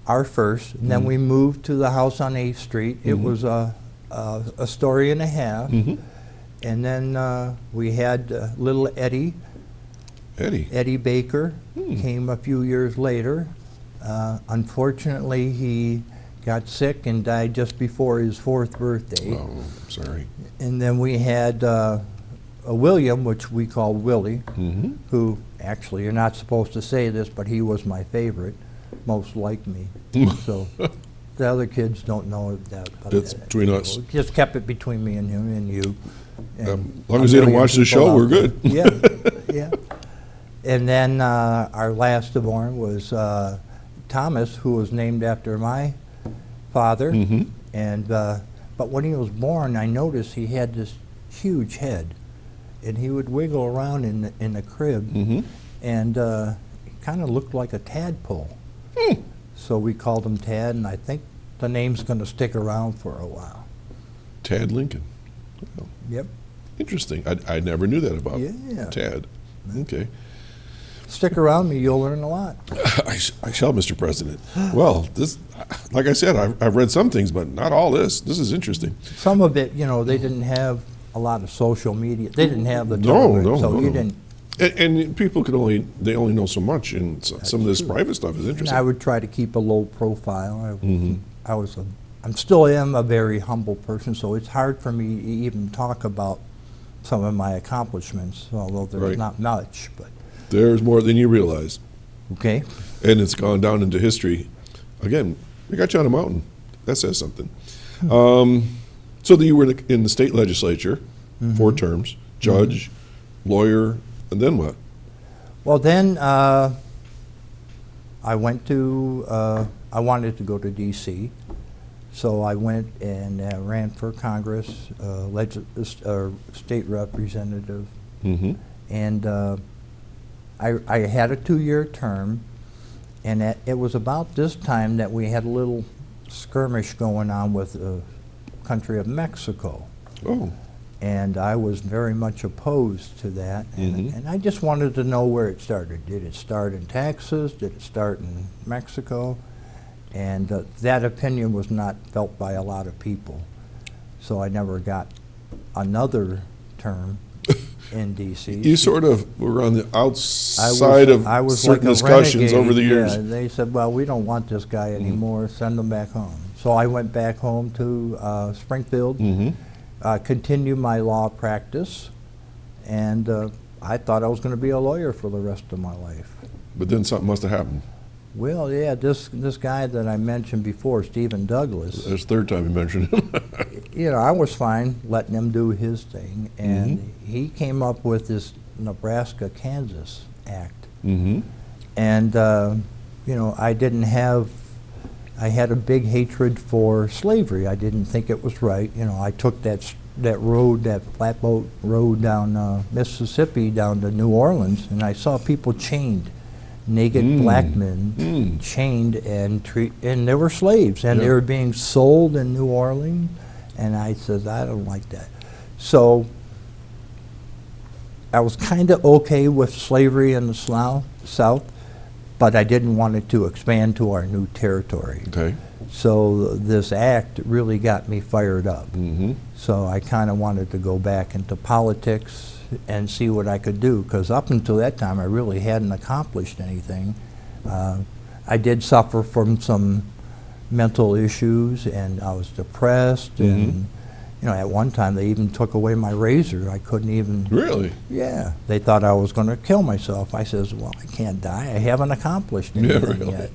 B: our first. And then we moved to the house on 8th Street. It was a story and a half.
C: Mhm.
B: And then we had little Eddie
C: Eddie.
B: Baker, came a few years later. Unfortunately, he got sick and died just before his 4th birthday.
C: Oh, sorry.
B: And then we had a William, which we call Willie,
C: Mm-hmm.
B: who actually, you're not supposed to say this, but he was my favorite, most like me. So the other kids don't know that. But
C: That's between us.
B: Just kept it between me and him and you. And
C: As long as they don't
B: a million
C: watch the
B: people
C: show,
B: out
C: we're
B: there.
C: good.
B: Yeah, yeah. And then our last born was Thomas, who was named after my father.
C: Mm-hmm.
B: And but when he was born, I noticed he had this huge head, and he would wiggle around in the crib,
C: Mm-hmm.
B: and he kind of looked like a tadpole. So we called him Tad, and I think the name's going to stick around for a while.
C: Tad Lincoln. Well,
B: Yep.
C: interesting. I never knew that about
B: Yeah.
C: Tad. Okay.
B: Stick around me, you'll learn a lot.
C: I shall, Mr. President. Well, this, like I said, I've read some things, but not all this. This is interesting.
B: Some of it, they didn't have a lot of social media. They didn't have the
C: No,
B: television, so
C: no.
B: you didn't.
C: And people could only know so much, and some of this private stuff is
B: And
C: interesting.
B: I would try to keep a low profile.
C: Mhm.
B: I'm still am a very humble person, so it's hard for me to even talk about some of my accomplishments, although there's
C: Right.
B: not much. But
C: There's more than you realize,
B: okay,
C: and it's gone down into history. Again, we got you on a mountain. That says something. So that you were in the state legislature, 4 terms, judge, lawyer, and then what?
B: well then I went to. I wanted to go to D.C., so I went and ran for Congress, state representative,
C: Mm-hmm.
B: and I had a 2-year term, and it was about this time that we had a little skirmish going on with the country of Mexico,
C: Oh,
B: and I was very much opposed to that,
C: Mhm.
B: and I just wanted to know where it started. Did it start in Texas? Did it start in Mexico? And that opinion was not felt by a lot of people, so I never got another term in D.C.
C: you sort of were on the
B: I
C: outside of
B: was
C: certain
B: like a
C: discussions
B: renegade.
C: over the years.
B: Yeah, they said, well, we don't want this guy anymore, send him back home. So I went back home to Springfield,
C: Mm-hmm.
B: continued my law practice, and I thought I was going to be a lawyer for the rest of my life.
C: But then something must have happened.
B: Well, yeah, this guy that I mentioned before, Stephen Douglas,
C: That's the 3rd time you mentioned him.
B: I was fine letting him do his thing, and he came up with this Nebraska-Kansas Act.
C: Mm-hmm.
B: And I had a big hatred for slavery. I didn't think it was right. I took that road, that flatboat road down Mississippi down to New Orleans, and I saw people chained, naked black men chained and they were slaves, and they were being sold in New Orleans, and I said, I don't like that. So I was kind of okay with slavery in the South, but I didn't want it to expand to our new territory.
C: Okay.
B: So this act really got me fired up. So I kind of wanted to go back into politics and see what I could do, because up until that time I really hadn't accomplished anything. I did suffer from some mental issues, and I was depressed, and at one time they even took away my razor. I couldn't even.
C: Really?
B: Yeah. They thought I was going to kill myself. I says, well, I can't die. I haven't accomplished anything yet.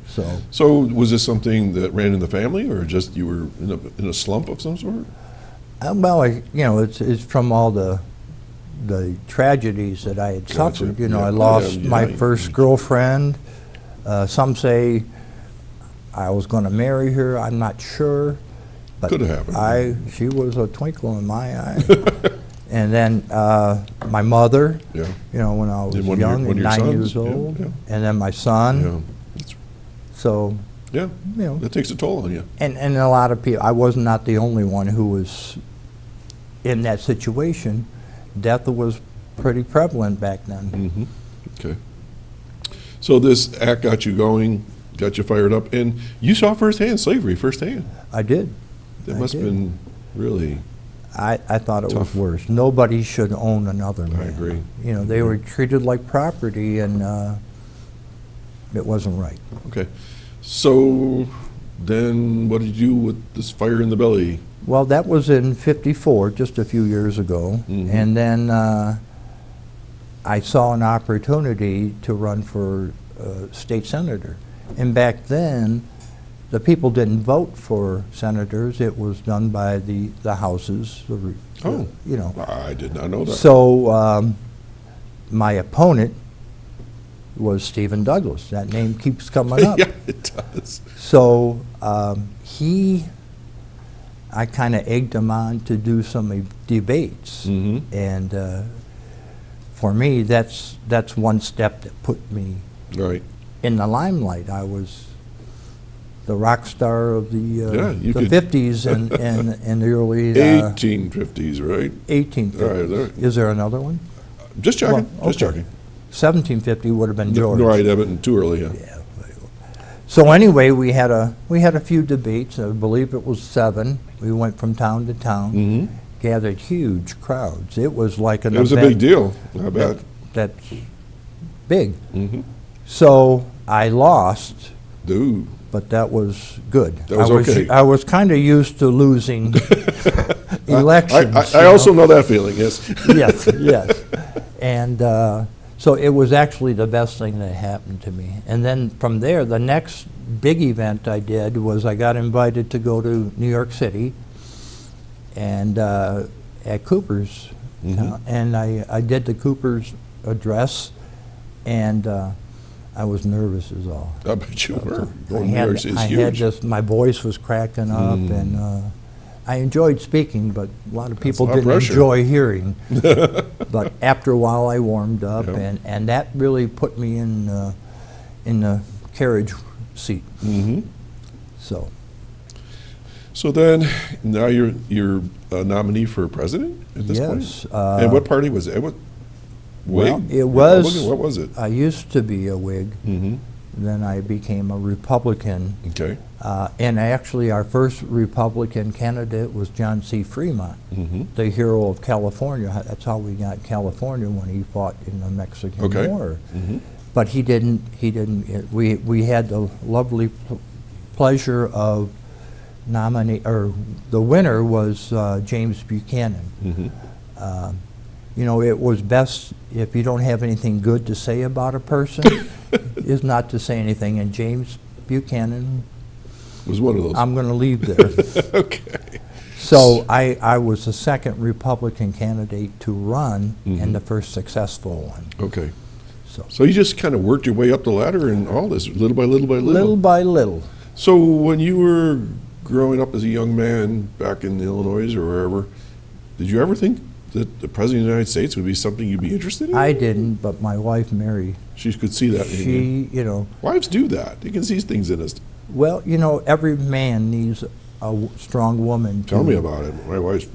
C: So was this something that ran in the family, or just you were in a slump of some sort?
B: Well, it's from all the tragedies that I had suffered. I lost my first girlfriend. Some say I was going to marry her. I'm not sure. But
C: could have happened.
B: She was a twinkle in my eye. And then my mother, when I was young, and 9 years old. And then my son. So,
C: that takes a toll on you.
B: And a lot of people, I was not the only one who was in that situation. Death was pretty prevalent back then.
C: Okay. So this act got you going, got you fired up, and you saw slavery firsthand.
B: I did.
C: That must have been really
B: I thought it
C: tough.
B: was worse. Nobody should own another man.
C: I agree.
B: They were treated like property, and it wasn't right.
C: Okay. So then what did you do with this fire in the belly?
B: Well, that was in '54, just a few years ago. And then I saw an opportunity to run for state senator. And back then, the people didn't vote for senators. It was done by the houses.
C: I did not know that.
B: So my opponent was Stephen Douglas. That name keeps coming up.
C: Yeah, it does.
B: So I kind of egged him on to do some debates. And for me, that's one step that put me in the limelight. I was the rock star of the 50s and the early
C: 1850s, right?
B: 1850s.
C: Right.
B: Is there another one?
C: Just checking.
B: Well,
C: Just checking.
B: 1750 would have been George.
C: Right, Evan, too early. Yeah.
B: So anyway, we had a few debates. I believe it was 7. We went from town to town, gathered huge crowds. It was like an event.
C: It was a big deal. I bet.
B: That's big. So I lost.
C: Dude.
B: But that was good.
C: That was okay.
B: I was kind of used to losing elections.
C: I also know that feeling, yes.
B: Yes. And so it was actually the best thing that happened to me. And then from there, the next big event I did was I got invited to go to New York City and at Cooper's. And I did the Cooper's address, and I was nervous as all.
C: I bet you were.
B: I had just, my voice was cracking up, and I enjoyed speaking, but a lot of people didn't enjoy hearing. But after a while, I warmed up, and that really put me in the carriage seat.
C: So then, now you're a nominee for president at this point?
B: Yes.
C: And what party was it? What Whig?
B: Well, it was.
C: What was it?
B: I used to be a Whig. Then I became a Republican.
C: Okay.
B: And actually, our first Republican candidate was John C. Fremont, the hero of California. That's how we got California when he fought in the Mexican War. But he didn't. We had the lovely pleasure of the winner was James Buchanan. It was best if you don't have anything good to say about a person, is not to say anything. And James Buchanan
C: was one of those.
B: I'm going to leave there.
C: Okay.
B: So I was the second Republican candidate to run and the first successful one.
C: Okay. So you just kind of worked your way up the ladder and all this, little by little by little.
B: Little by little.
C: So when you were growing up as a young man back in Illinois or wherever, did you ever think that the President of the United States would be something you'd be interested in?
B: I didn't, but my wife, Mary,
C: She could see that in you.
B: she, you know,
C: Wives do that. They can see things in us.
B: well, you know, every man needs a strong woman.
C: Tell me about it. My wife's...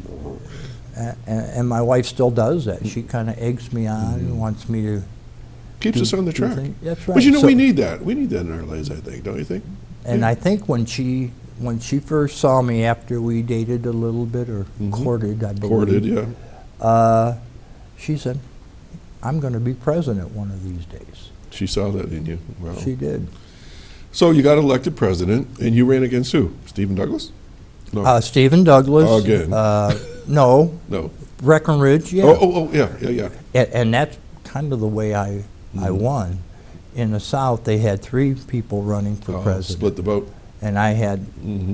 B: And my wife still does that. She kind of eggs me on and wants me to.
C: Keeps us on the track.
B: That's right.
C: But you know,
B: So-
C: we need that. We need that in our lives, I think. Don't you think?
B: And
C: Yeah.
B: I think when she first saw me after we dated a little bit or courted, I believe.
C: Courted, yeah.
B: She said, "I'm going to be president one of these days."
C: She saw that in you. Wow.
B: She did.
C: So you got elected president, and you ran against who? Stephen Douglas? No.
B: Stephen Douglas.
C: Again.
B: No,
C: No.
B: Breckenridge. Yeah.
C: Oh, yeah.
B: And that's kind of the way I won. In the South, they had 3 people running for president.
C: Split the vote.
B: And I had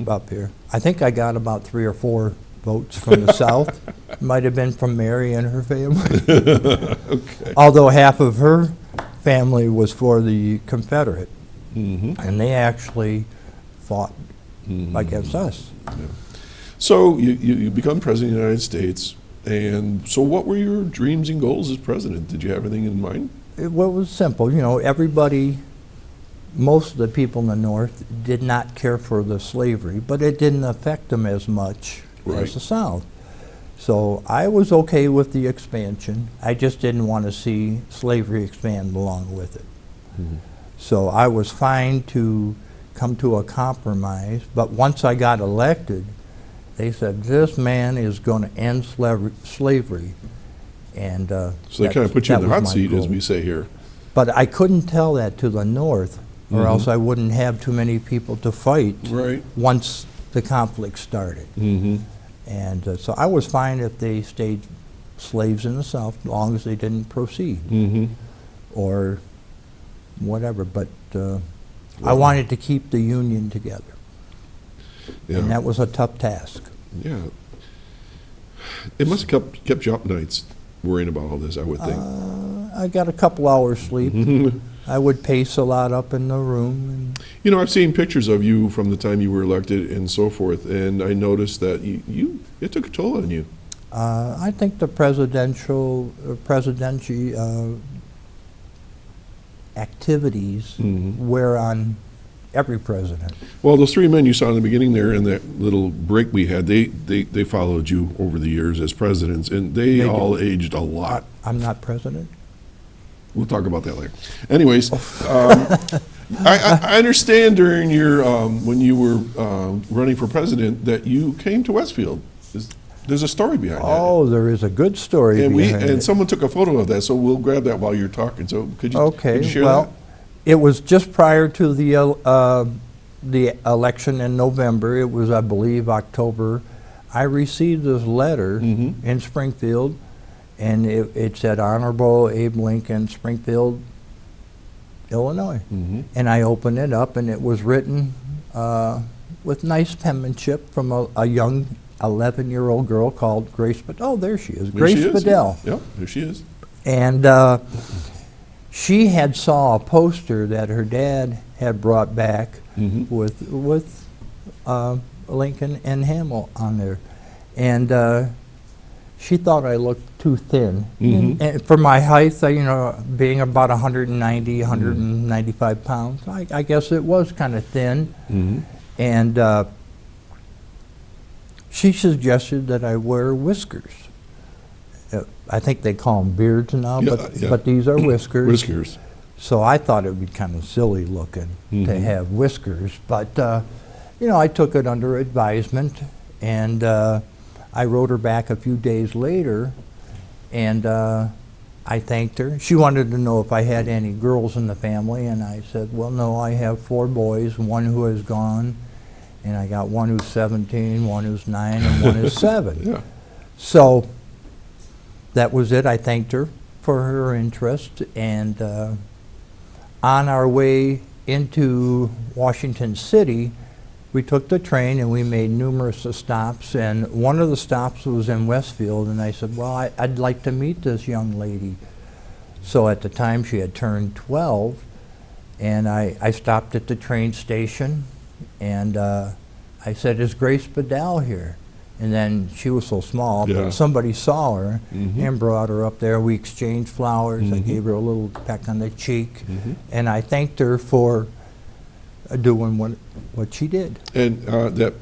B: up here. I think I got about 3 or 4 votes from the South. Might have been from Mary and her family.
C: Okay.
B: Although half of her family was for the Confederate.
C: Mm-hmm.
B: And they actually fought against us.
C: So you become president of the United States, and so what were your dreams and goals as president? Did you have anything in mind?
B: It was simple. You know, everybody, most of the people in the North did not care for the slavery, but it didn't affect them as much
C: Right.
B: as the South. So I was okay with the expansion. I just didn't want to see slavery expand along with it. So I was fine to come to a compromise, but once I got elected, they said, this man is going to end slavery. And
C: So they kind of put you in the
B: that
C: hot
B: was my
C: seat, as
B: goal.
C: we say here.
B: But I couldn't tell that to the North, or else I wouldn't have too many people to fight
C: Right.
B: once the conflict started.
C: Mm-hmm.
B: And so I was fine if they stayed slaves in the South, as long as they didn't proceed
C: Mm-hmm.
B: or whatever. But I wanted to keep the Union together,
C: Yeah.
B: and that was a tough task.
C: Yeah. It must have kept you up nights worrying about all this, I would think.
B: I got a couple hours sleep. I would pace a lot up in the room. And
C: You know, I've seen pictures of you from the time you were elected and so forth, and I noticed that it took a toll on you.
B: I think the presidential activities wear on every president.
C: Well, those 3 men you saw in the beginning there in that little break we had, they followed you over the years as presidents, and they
B: They
C: all aged a lot.
B: I'm not president.
C: We'll talk about that later. Anyways, I understand during your, when you were running for president, that you came to Westfield. There's a story behind that.
B: Oh, there is a good story
C: And
B: behind it.
C: someone took a photo of that, so we'll grab that while you're talking. So could you,
B: Okay,
C: could you share
B: well,
C: that?
B: it was just prior to the election in November. It was, I believe, October. I received this letter in Springfield, and it said Honorable Abe Lincoln, Springfield, Illinois. And I opened it up, and it was written with nice penmanship from a young 11-year-old girl called Grace Bedell. Oh, there she is,
C: There
B: Grace
C: she is.
B: Bedell.
C: Yep, there she is.
B: And she had saw a poster that her dad had brought back with Lincoln and Hamel on there. And she thought I looked too thin. And for my height, being about 190, 195 pounds, I guess it was kind of thin. And she suggested that I wear whiskers. I think they call them beards now,
C: Yeah.
B: but these are whiskers.
C: Whiskers.
B: So I thought it would be kind of silly looking to have whiskers. But, I took it under advisement, and I wrote her back a few days later, and I thanked her. She wanted to know if I had any girls in the family, and I said, well, no, I have 4 boys, one who has gone, and I got one who's 17, one who's 9, and one is 7.
C: Yeah.
B: So that was it. I thanked her for her interest, and on our way into Washington City, we took the train and we made numerous stops, and one of the stops was in Westfield, and I said, well, I'd like to meet this young lady. So at the time she had turned 12, and I stopped at the train station, and I said, "Is Grace Bedell here?" And then she was so small,
C: Yeah.
B: but somebody saw her
C: Mhm.
B: and brought her up there. We exchanged flowers. I gave her a little peck on the cheek, and I thanked her for doing what she did.
C: And that,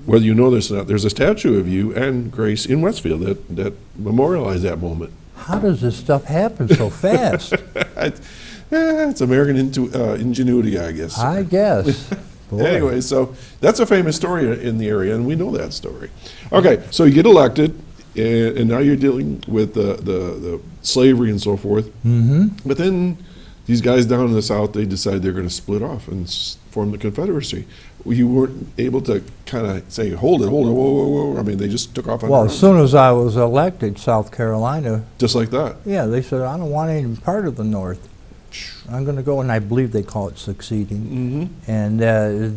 C: whether you know this or not, there's a statue of you and Grace in Westfield that memorialize that moment.
B: How does this stuff happen so fast?
C: It's American ingenuity, I guess.
B: I guess. Boy.
C: Anyway, so that's a famous story in the area, and we know that story. Okay, so you get elected, and now you're dealing with the slavery and so forth. But then these guys down in the South, they decide they're going to split off and form the Confederacy. You weren't able to kind of say, hold it, whoa, whoa, whoa. I mean, they just took off on
B: Well,
C: their
B: as
C: own.
B: soon as I was elected, South Carolina,
C: Just like that.
B: yeah, they said, I don't want any part of the North. I'm going to go, and I believe they call it succeeding. And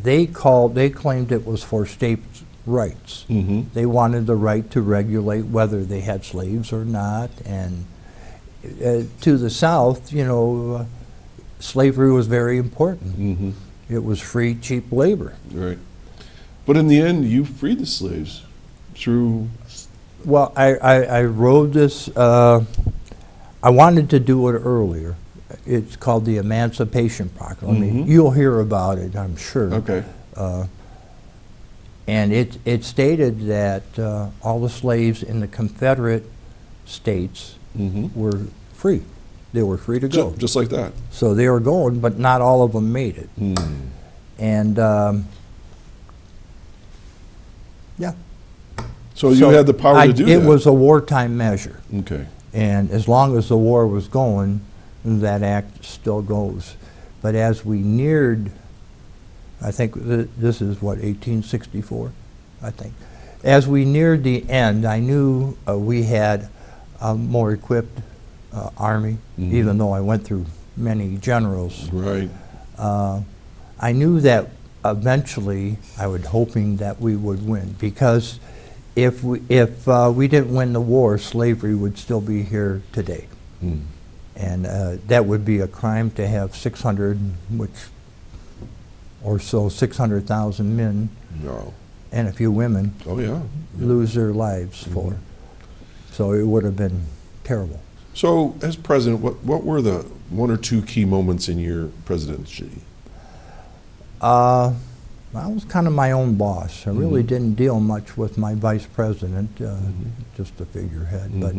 B: they claimed it was for states' rights. They wanted the right to regulate whether they had slaves or not. And to the South, you know, slavery was very important. It was free, cheap labor.
C: Right. But in the end, you freed the slaves through.
B: Well, I wrote this, I wanted to do it earlier. It's called the Emancipation Proclamation. You'll hear about it, I'm sure.
C: Okay.
B: And it stated that all the slaves in the Confederate states were free. They were free to go.
C: Just like that.
B: So they were going, but not all of them made it. And yeah.
C: So you had the power to do that.
B: It was a wartime measure.
C: Okay.
B: And as long as the war was going, that act still goes. But as we neared, I think this is what, 1864, I think. As we neared the end, I knew we had a more equipped army, even though I went through many generals.
C: Right.
B: I knew that eventually I was hoping that we would win, because if we didn't win the war, slavery would still be here today. And that would be a crime to have 600,000 men
C: No.
B: and a few women
C: Oh, yeah.
B: lose their lives for. So it would have been terrible.
C: So, as president, what were the one or two key moments in your presidency?
B: I was kind of my own boss. I really didn't deal much with my vice president, just a figurehead. But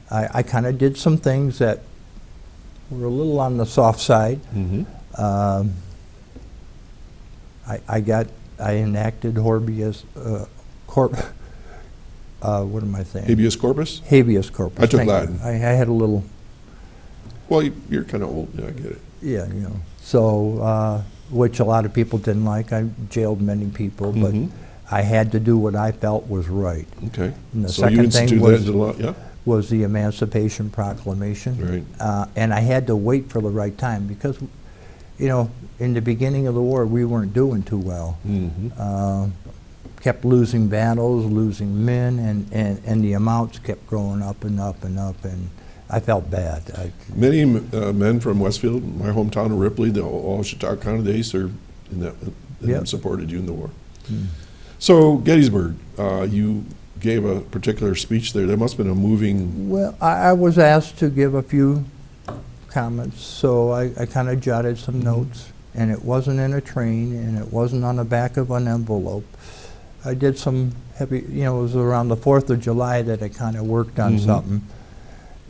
B: I kind of did some things that were a little on the soft side. I enacted habeas what am I saying?
C: Habeas corpus?
B: Habeas corpus.
C: I took
B: Thank you.
C: Latin.
B: I had a little,
C: Well, you're kind of old. Yeah, I get it.
B: yeah, you know. So, which a lot of people didn't like. I jailed many people, but I had to do what I felt was right.
C: Okay.
B: And the
C: So you
B: second thing
C: instituted that into law, yeah?
B: was the Emancipation Proclamation.
C: Right.
B: And I had to wait for the right time because, you know, in the beginning of the war, we weren't doing too well. Kept losing battles, losing men, and the amounts kept growing up and up and up, and I felt bad.
C: Many men from Westfield, my hometown of Ripley, all Chautauqua County, they served in that, and supported you in the war. So Gettysburg, you gave a particular speech there. There must have been a moving.
B: Well, I was asked to give a few comments, so I kind of jotted some notes, and it wasn't in a train, and it wasn't on the back of an envelope. I did some heavy, you know, it was around the 4th of July that I kind of worked on something.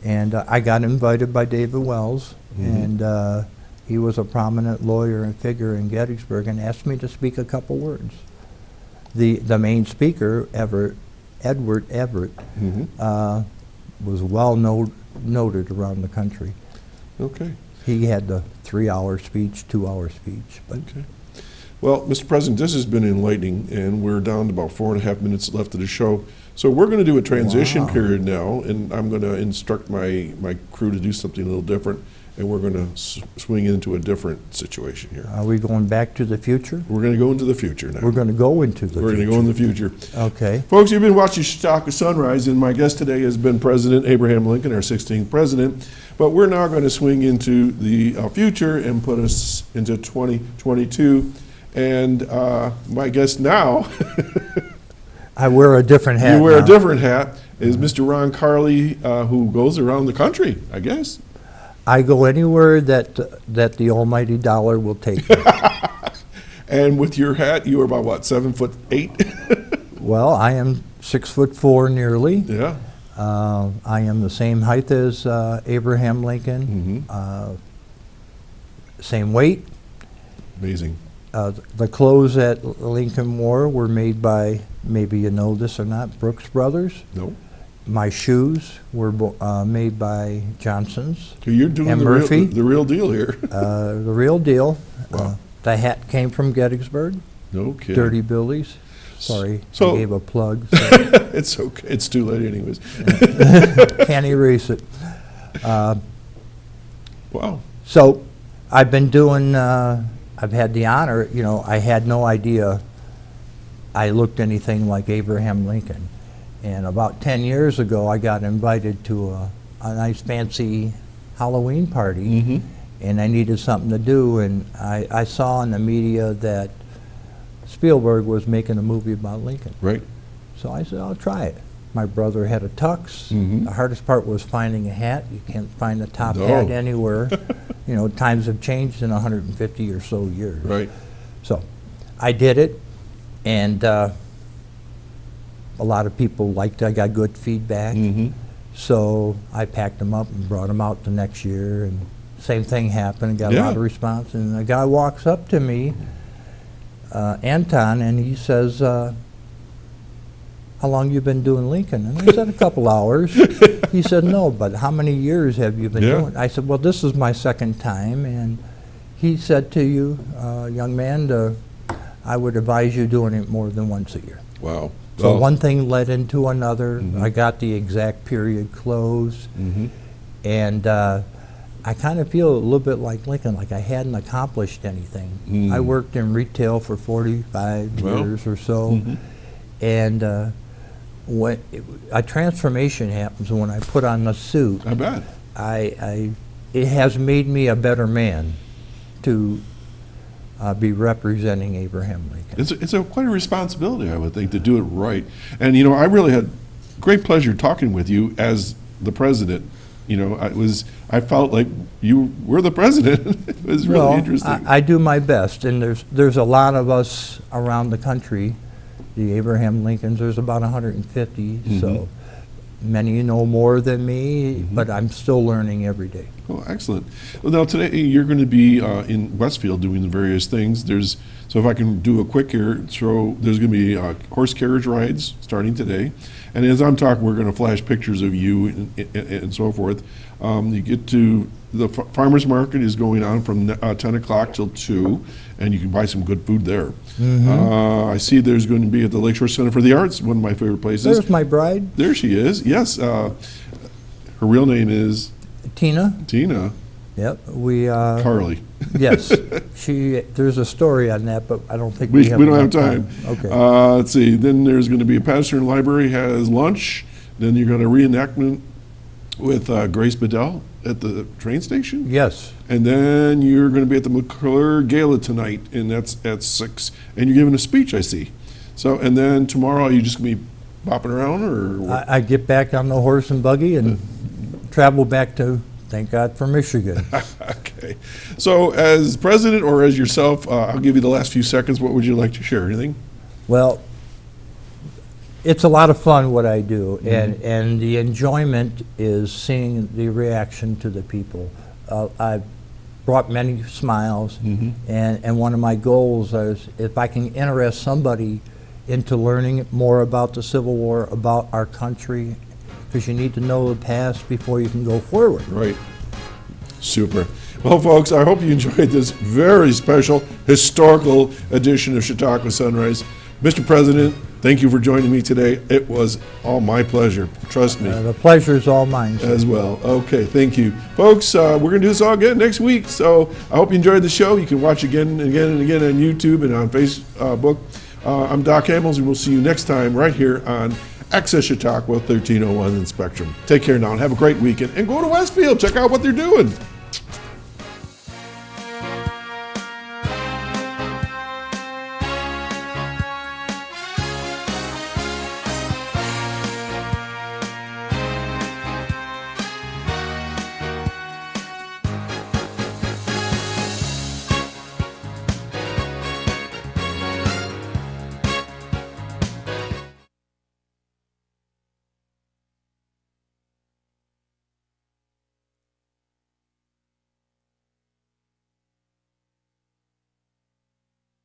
B: And I got invited by David Wells, and he was a prominent lawyer and figure in Gettysburg, and asked me to speak a couple words. The main speaker, Edward Everett, was well noted around the country.
C: Okay.
B: He had the 3-hour speech, 2-hour speech. But
C: Okay. Well, Mr. President, this has been enlightening, and we're down to about 4.5 minutes left of the show. So we're going to do a transition
B: Wow.
C: period now, and I'm going to instruct my crew to do something a little different. and we're going to swing into a different situation here.
B: Are we going back to the future?
C: We're going to go into the future now.
B: We're going to go into the
C: We're
B: future.
C: going to go in the future.
B: Okay.
C: Folks, you've been watching Chautauqua Sunrise, and my guest today has been President Abraham Lincoln, our 16th president. But we're now going to swing into the future and put us into 2022. And my guest now,
B: I wear a different hat.
C: you wear
B: now.
C: a different hat, is Mr. Ron Carley, who goes around the country, I guess.
B: I go anywhere that the almighty dollar will take me.
C: And with your hat, you are about what, 7'8"?
B: Well, I am 6'4" nearly.
C: Yeah.
B: I am the same height as Abraham Lincoln. Same weight.
C: Amazing.
B: The clothes that Lincoln wore were made by, maybe you know this or not, Brooks Brothers.
C: No.
B: My shoes were made by Johnson's.
C: So you're doing
B: And
C: the
B: Murphy.
C: real deal here.
B: The real deal.
C: Wow.
B: The hat came from Gettysburg.
C: No kidding.
B: Dirty Billy's. Sorry,
C: So-
B: I gave a plug. So
C: It's okay. It's too late anyways.
B: can't erase it.
C: Wow.
B: So I've been doing, I've had the honor, you know, I had no idea I looked anything like Abraham Lincoln. And about 10 years ago, I got invited to a nice fancy Halloween party, and I needed something to do, and I saw in the media that Spielberg was making a movie about Lincoln.
C: Right.
B: So I said, I'll try it. My brother had a tux.
C: Mhm.
B: The hardest part was finding a hat. You can't find a top
C: No.
B: hat anywhere. You know, times have changed in 150 or so years.
C: Right.
B: So I did it, and a lot of people liked it. I got good feedback.
C: Mm-hmm.
B: So I packed them up and brought them out the next year, and same thing happened. I got a
C: Yeah.
B: lot of response, and a guy walks up to me, Anton, and he says, how long you been doing Lincoln? And I said, a couple hours. He said, no, but how many years have you been
C: Yeah.
B: doing? I said, well, this is my second time, and he said to you, young man, I would advise you doing it more than once a year.
C: Wow.
B: So
C: Oh.
B: one thing led into another.
C: Mhm.
B: I got the exact period closed,
C: Mhm.
B: and I kind of feel a little bit like Lincoln, like I hadn't accomplished anything.
C: Mm.
B: I worked in retail for 45
C: Well,
B: years or so,
C: Mhm.
B: and when a transformation happens when I put on the suit,
C: I bet.
B: it has made me a better man to be representing Abraham Lincoln.
C: It's quite a responsibility, I would think, to do it right. And, you know, I really had great pleasure talking with you as the president. You know, I felt like you were the president. It was really
B: Well,
C: interesting.
B: I do my best, and there's a lot of us around the country. The Abraham Lincolns, there's about 150, so many know more than me, but I'm still learning every day.
C: Oh, excellent. Well, now today you're going to be in Westfield doing the various things. So if I can do a quick here, there's going to be horse carriage rides starting today. And as I'm talking, we're going to flash pictures of you and so forth. You get to, the farmer's market is going on from 10 o'clock till 2, and you can buy some good food there. I see there's going to be at the Lakeshore Center for the Arts, one of my favorite places.
B: There's my bride,
C: There she is, yes. Her real name is
B: Tina.
C: Tina
B: Yep, we,
C: Carley.
B: yes. There's a story on that, but I don't think
C: We
B: we have
C: don't have
B: enough
C: time.
B: Okay.
C: Let's see. Then there's going to be a Patterson Library has lunch. Then you're going to reenactment with Grace Bedell at the train station.
B: Yes.
C: And then you're going to be at the McClure Gala tonight, and that's at 6. And you're giving a speech, I see. So, and then tomorrow, are you just going to be bopping around, or what?
B: I get back on the horse and buggy and travel back to, thank God for Michigan.
C: Okay. So, as president or as yourself, I'll give you the last few seconds. What would you like to share? Anything?
B: Well, it's a lot of fun what I do, and the enjoyment is seeing the reaction to the people. I've brought many smiles, and one of my goals is if I can interest somebody into learning more about the Civil War, about our country, because you need to know the past before you can go forward.
C: Right. Super. Well, folks, I hope you enjoyed this very special historical edition of Chautauqua Sunrise. Mr. President, Thank you for joining me today. It was all my pleasure. Trust me.
B: The pleasure is all mine, sir.
C: As well. Okay, thank you. Folks, we're going to do this all again next week. So I hope you enjoyed the show. You can watch again and again and again on YouTube and on Facebook. I'm Doc Hamels, and we'll see you next time right here on Access Chautauqua 1301 in Spectrum. Take care now and have a great weekend. And go to Westfield. Check out what they're doing.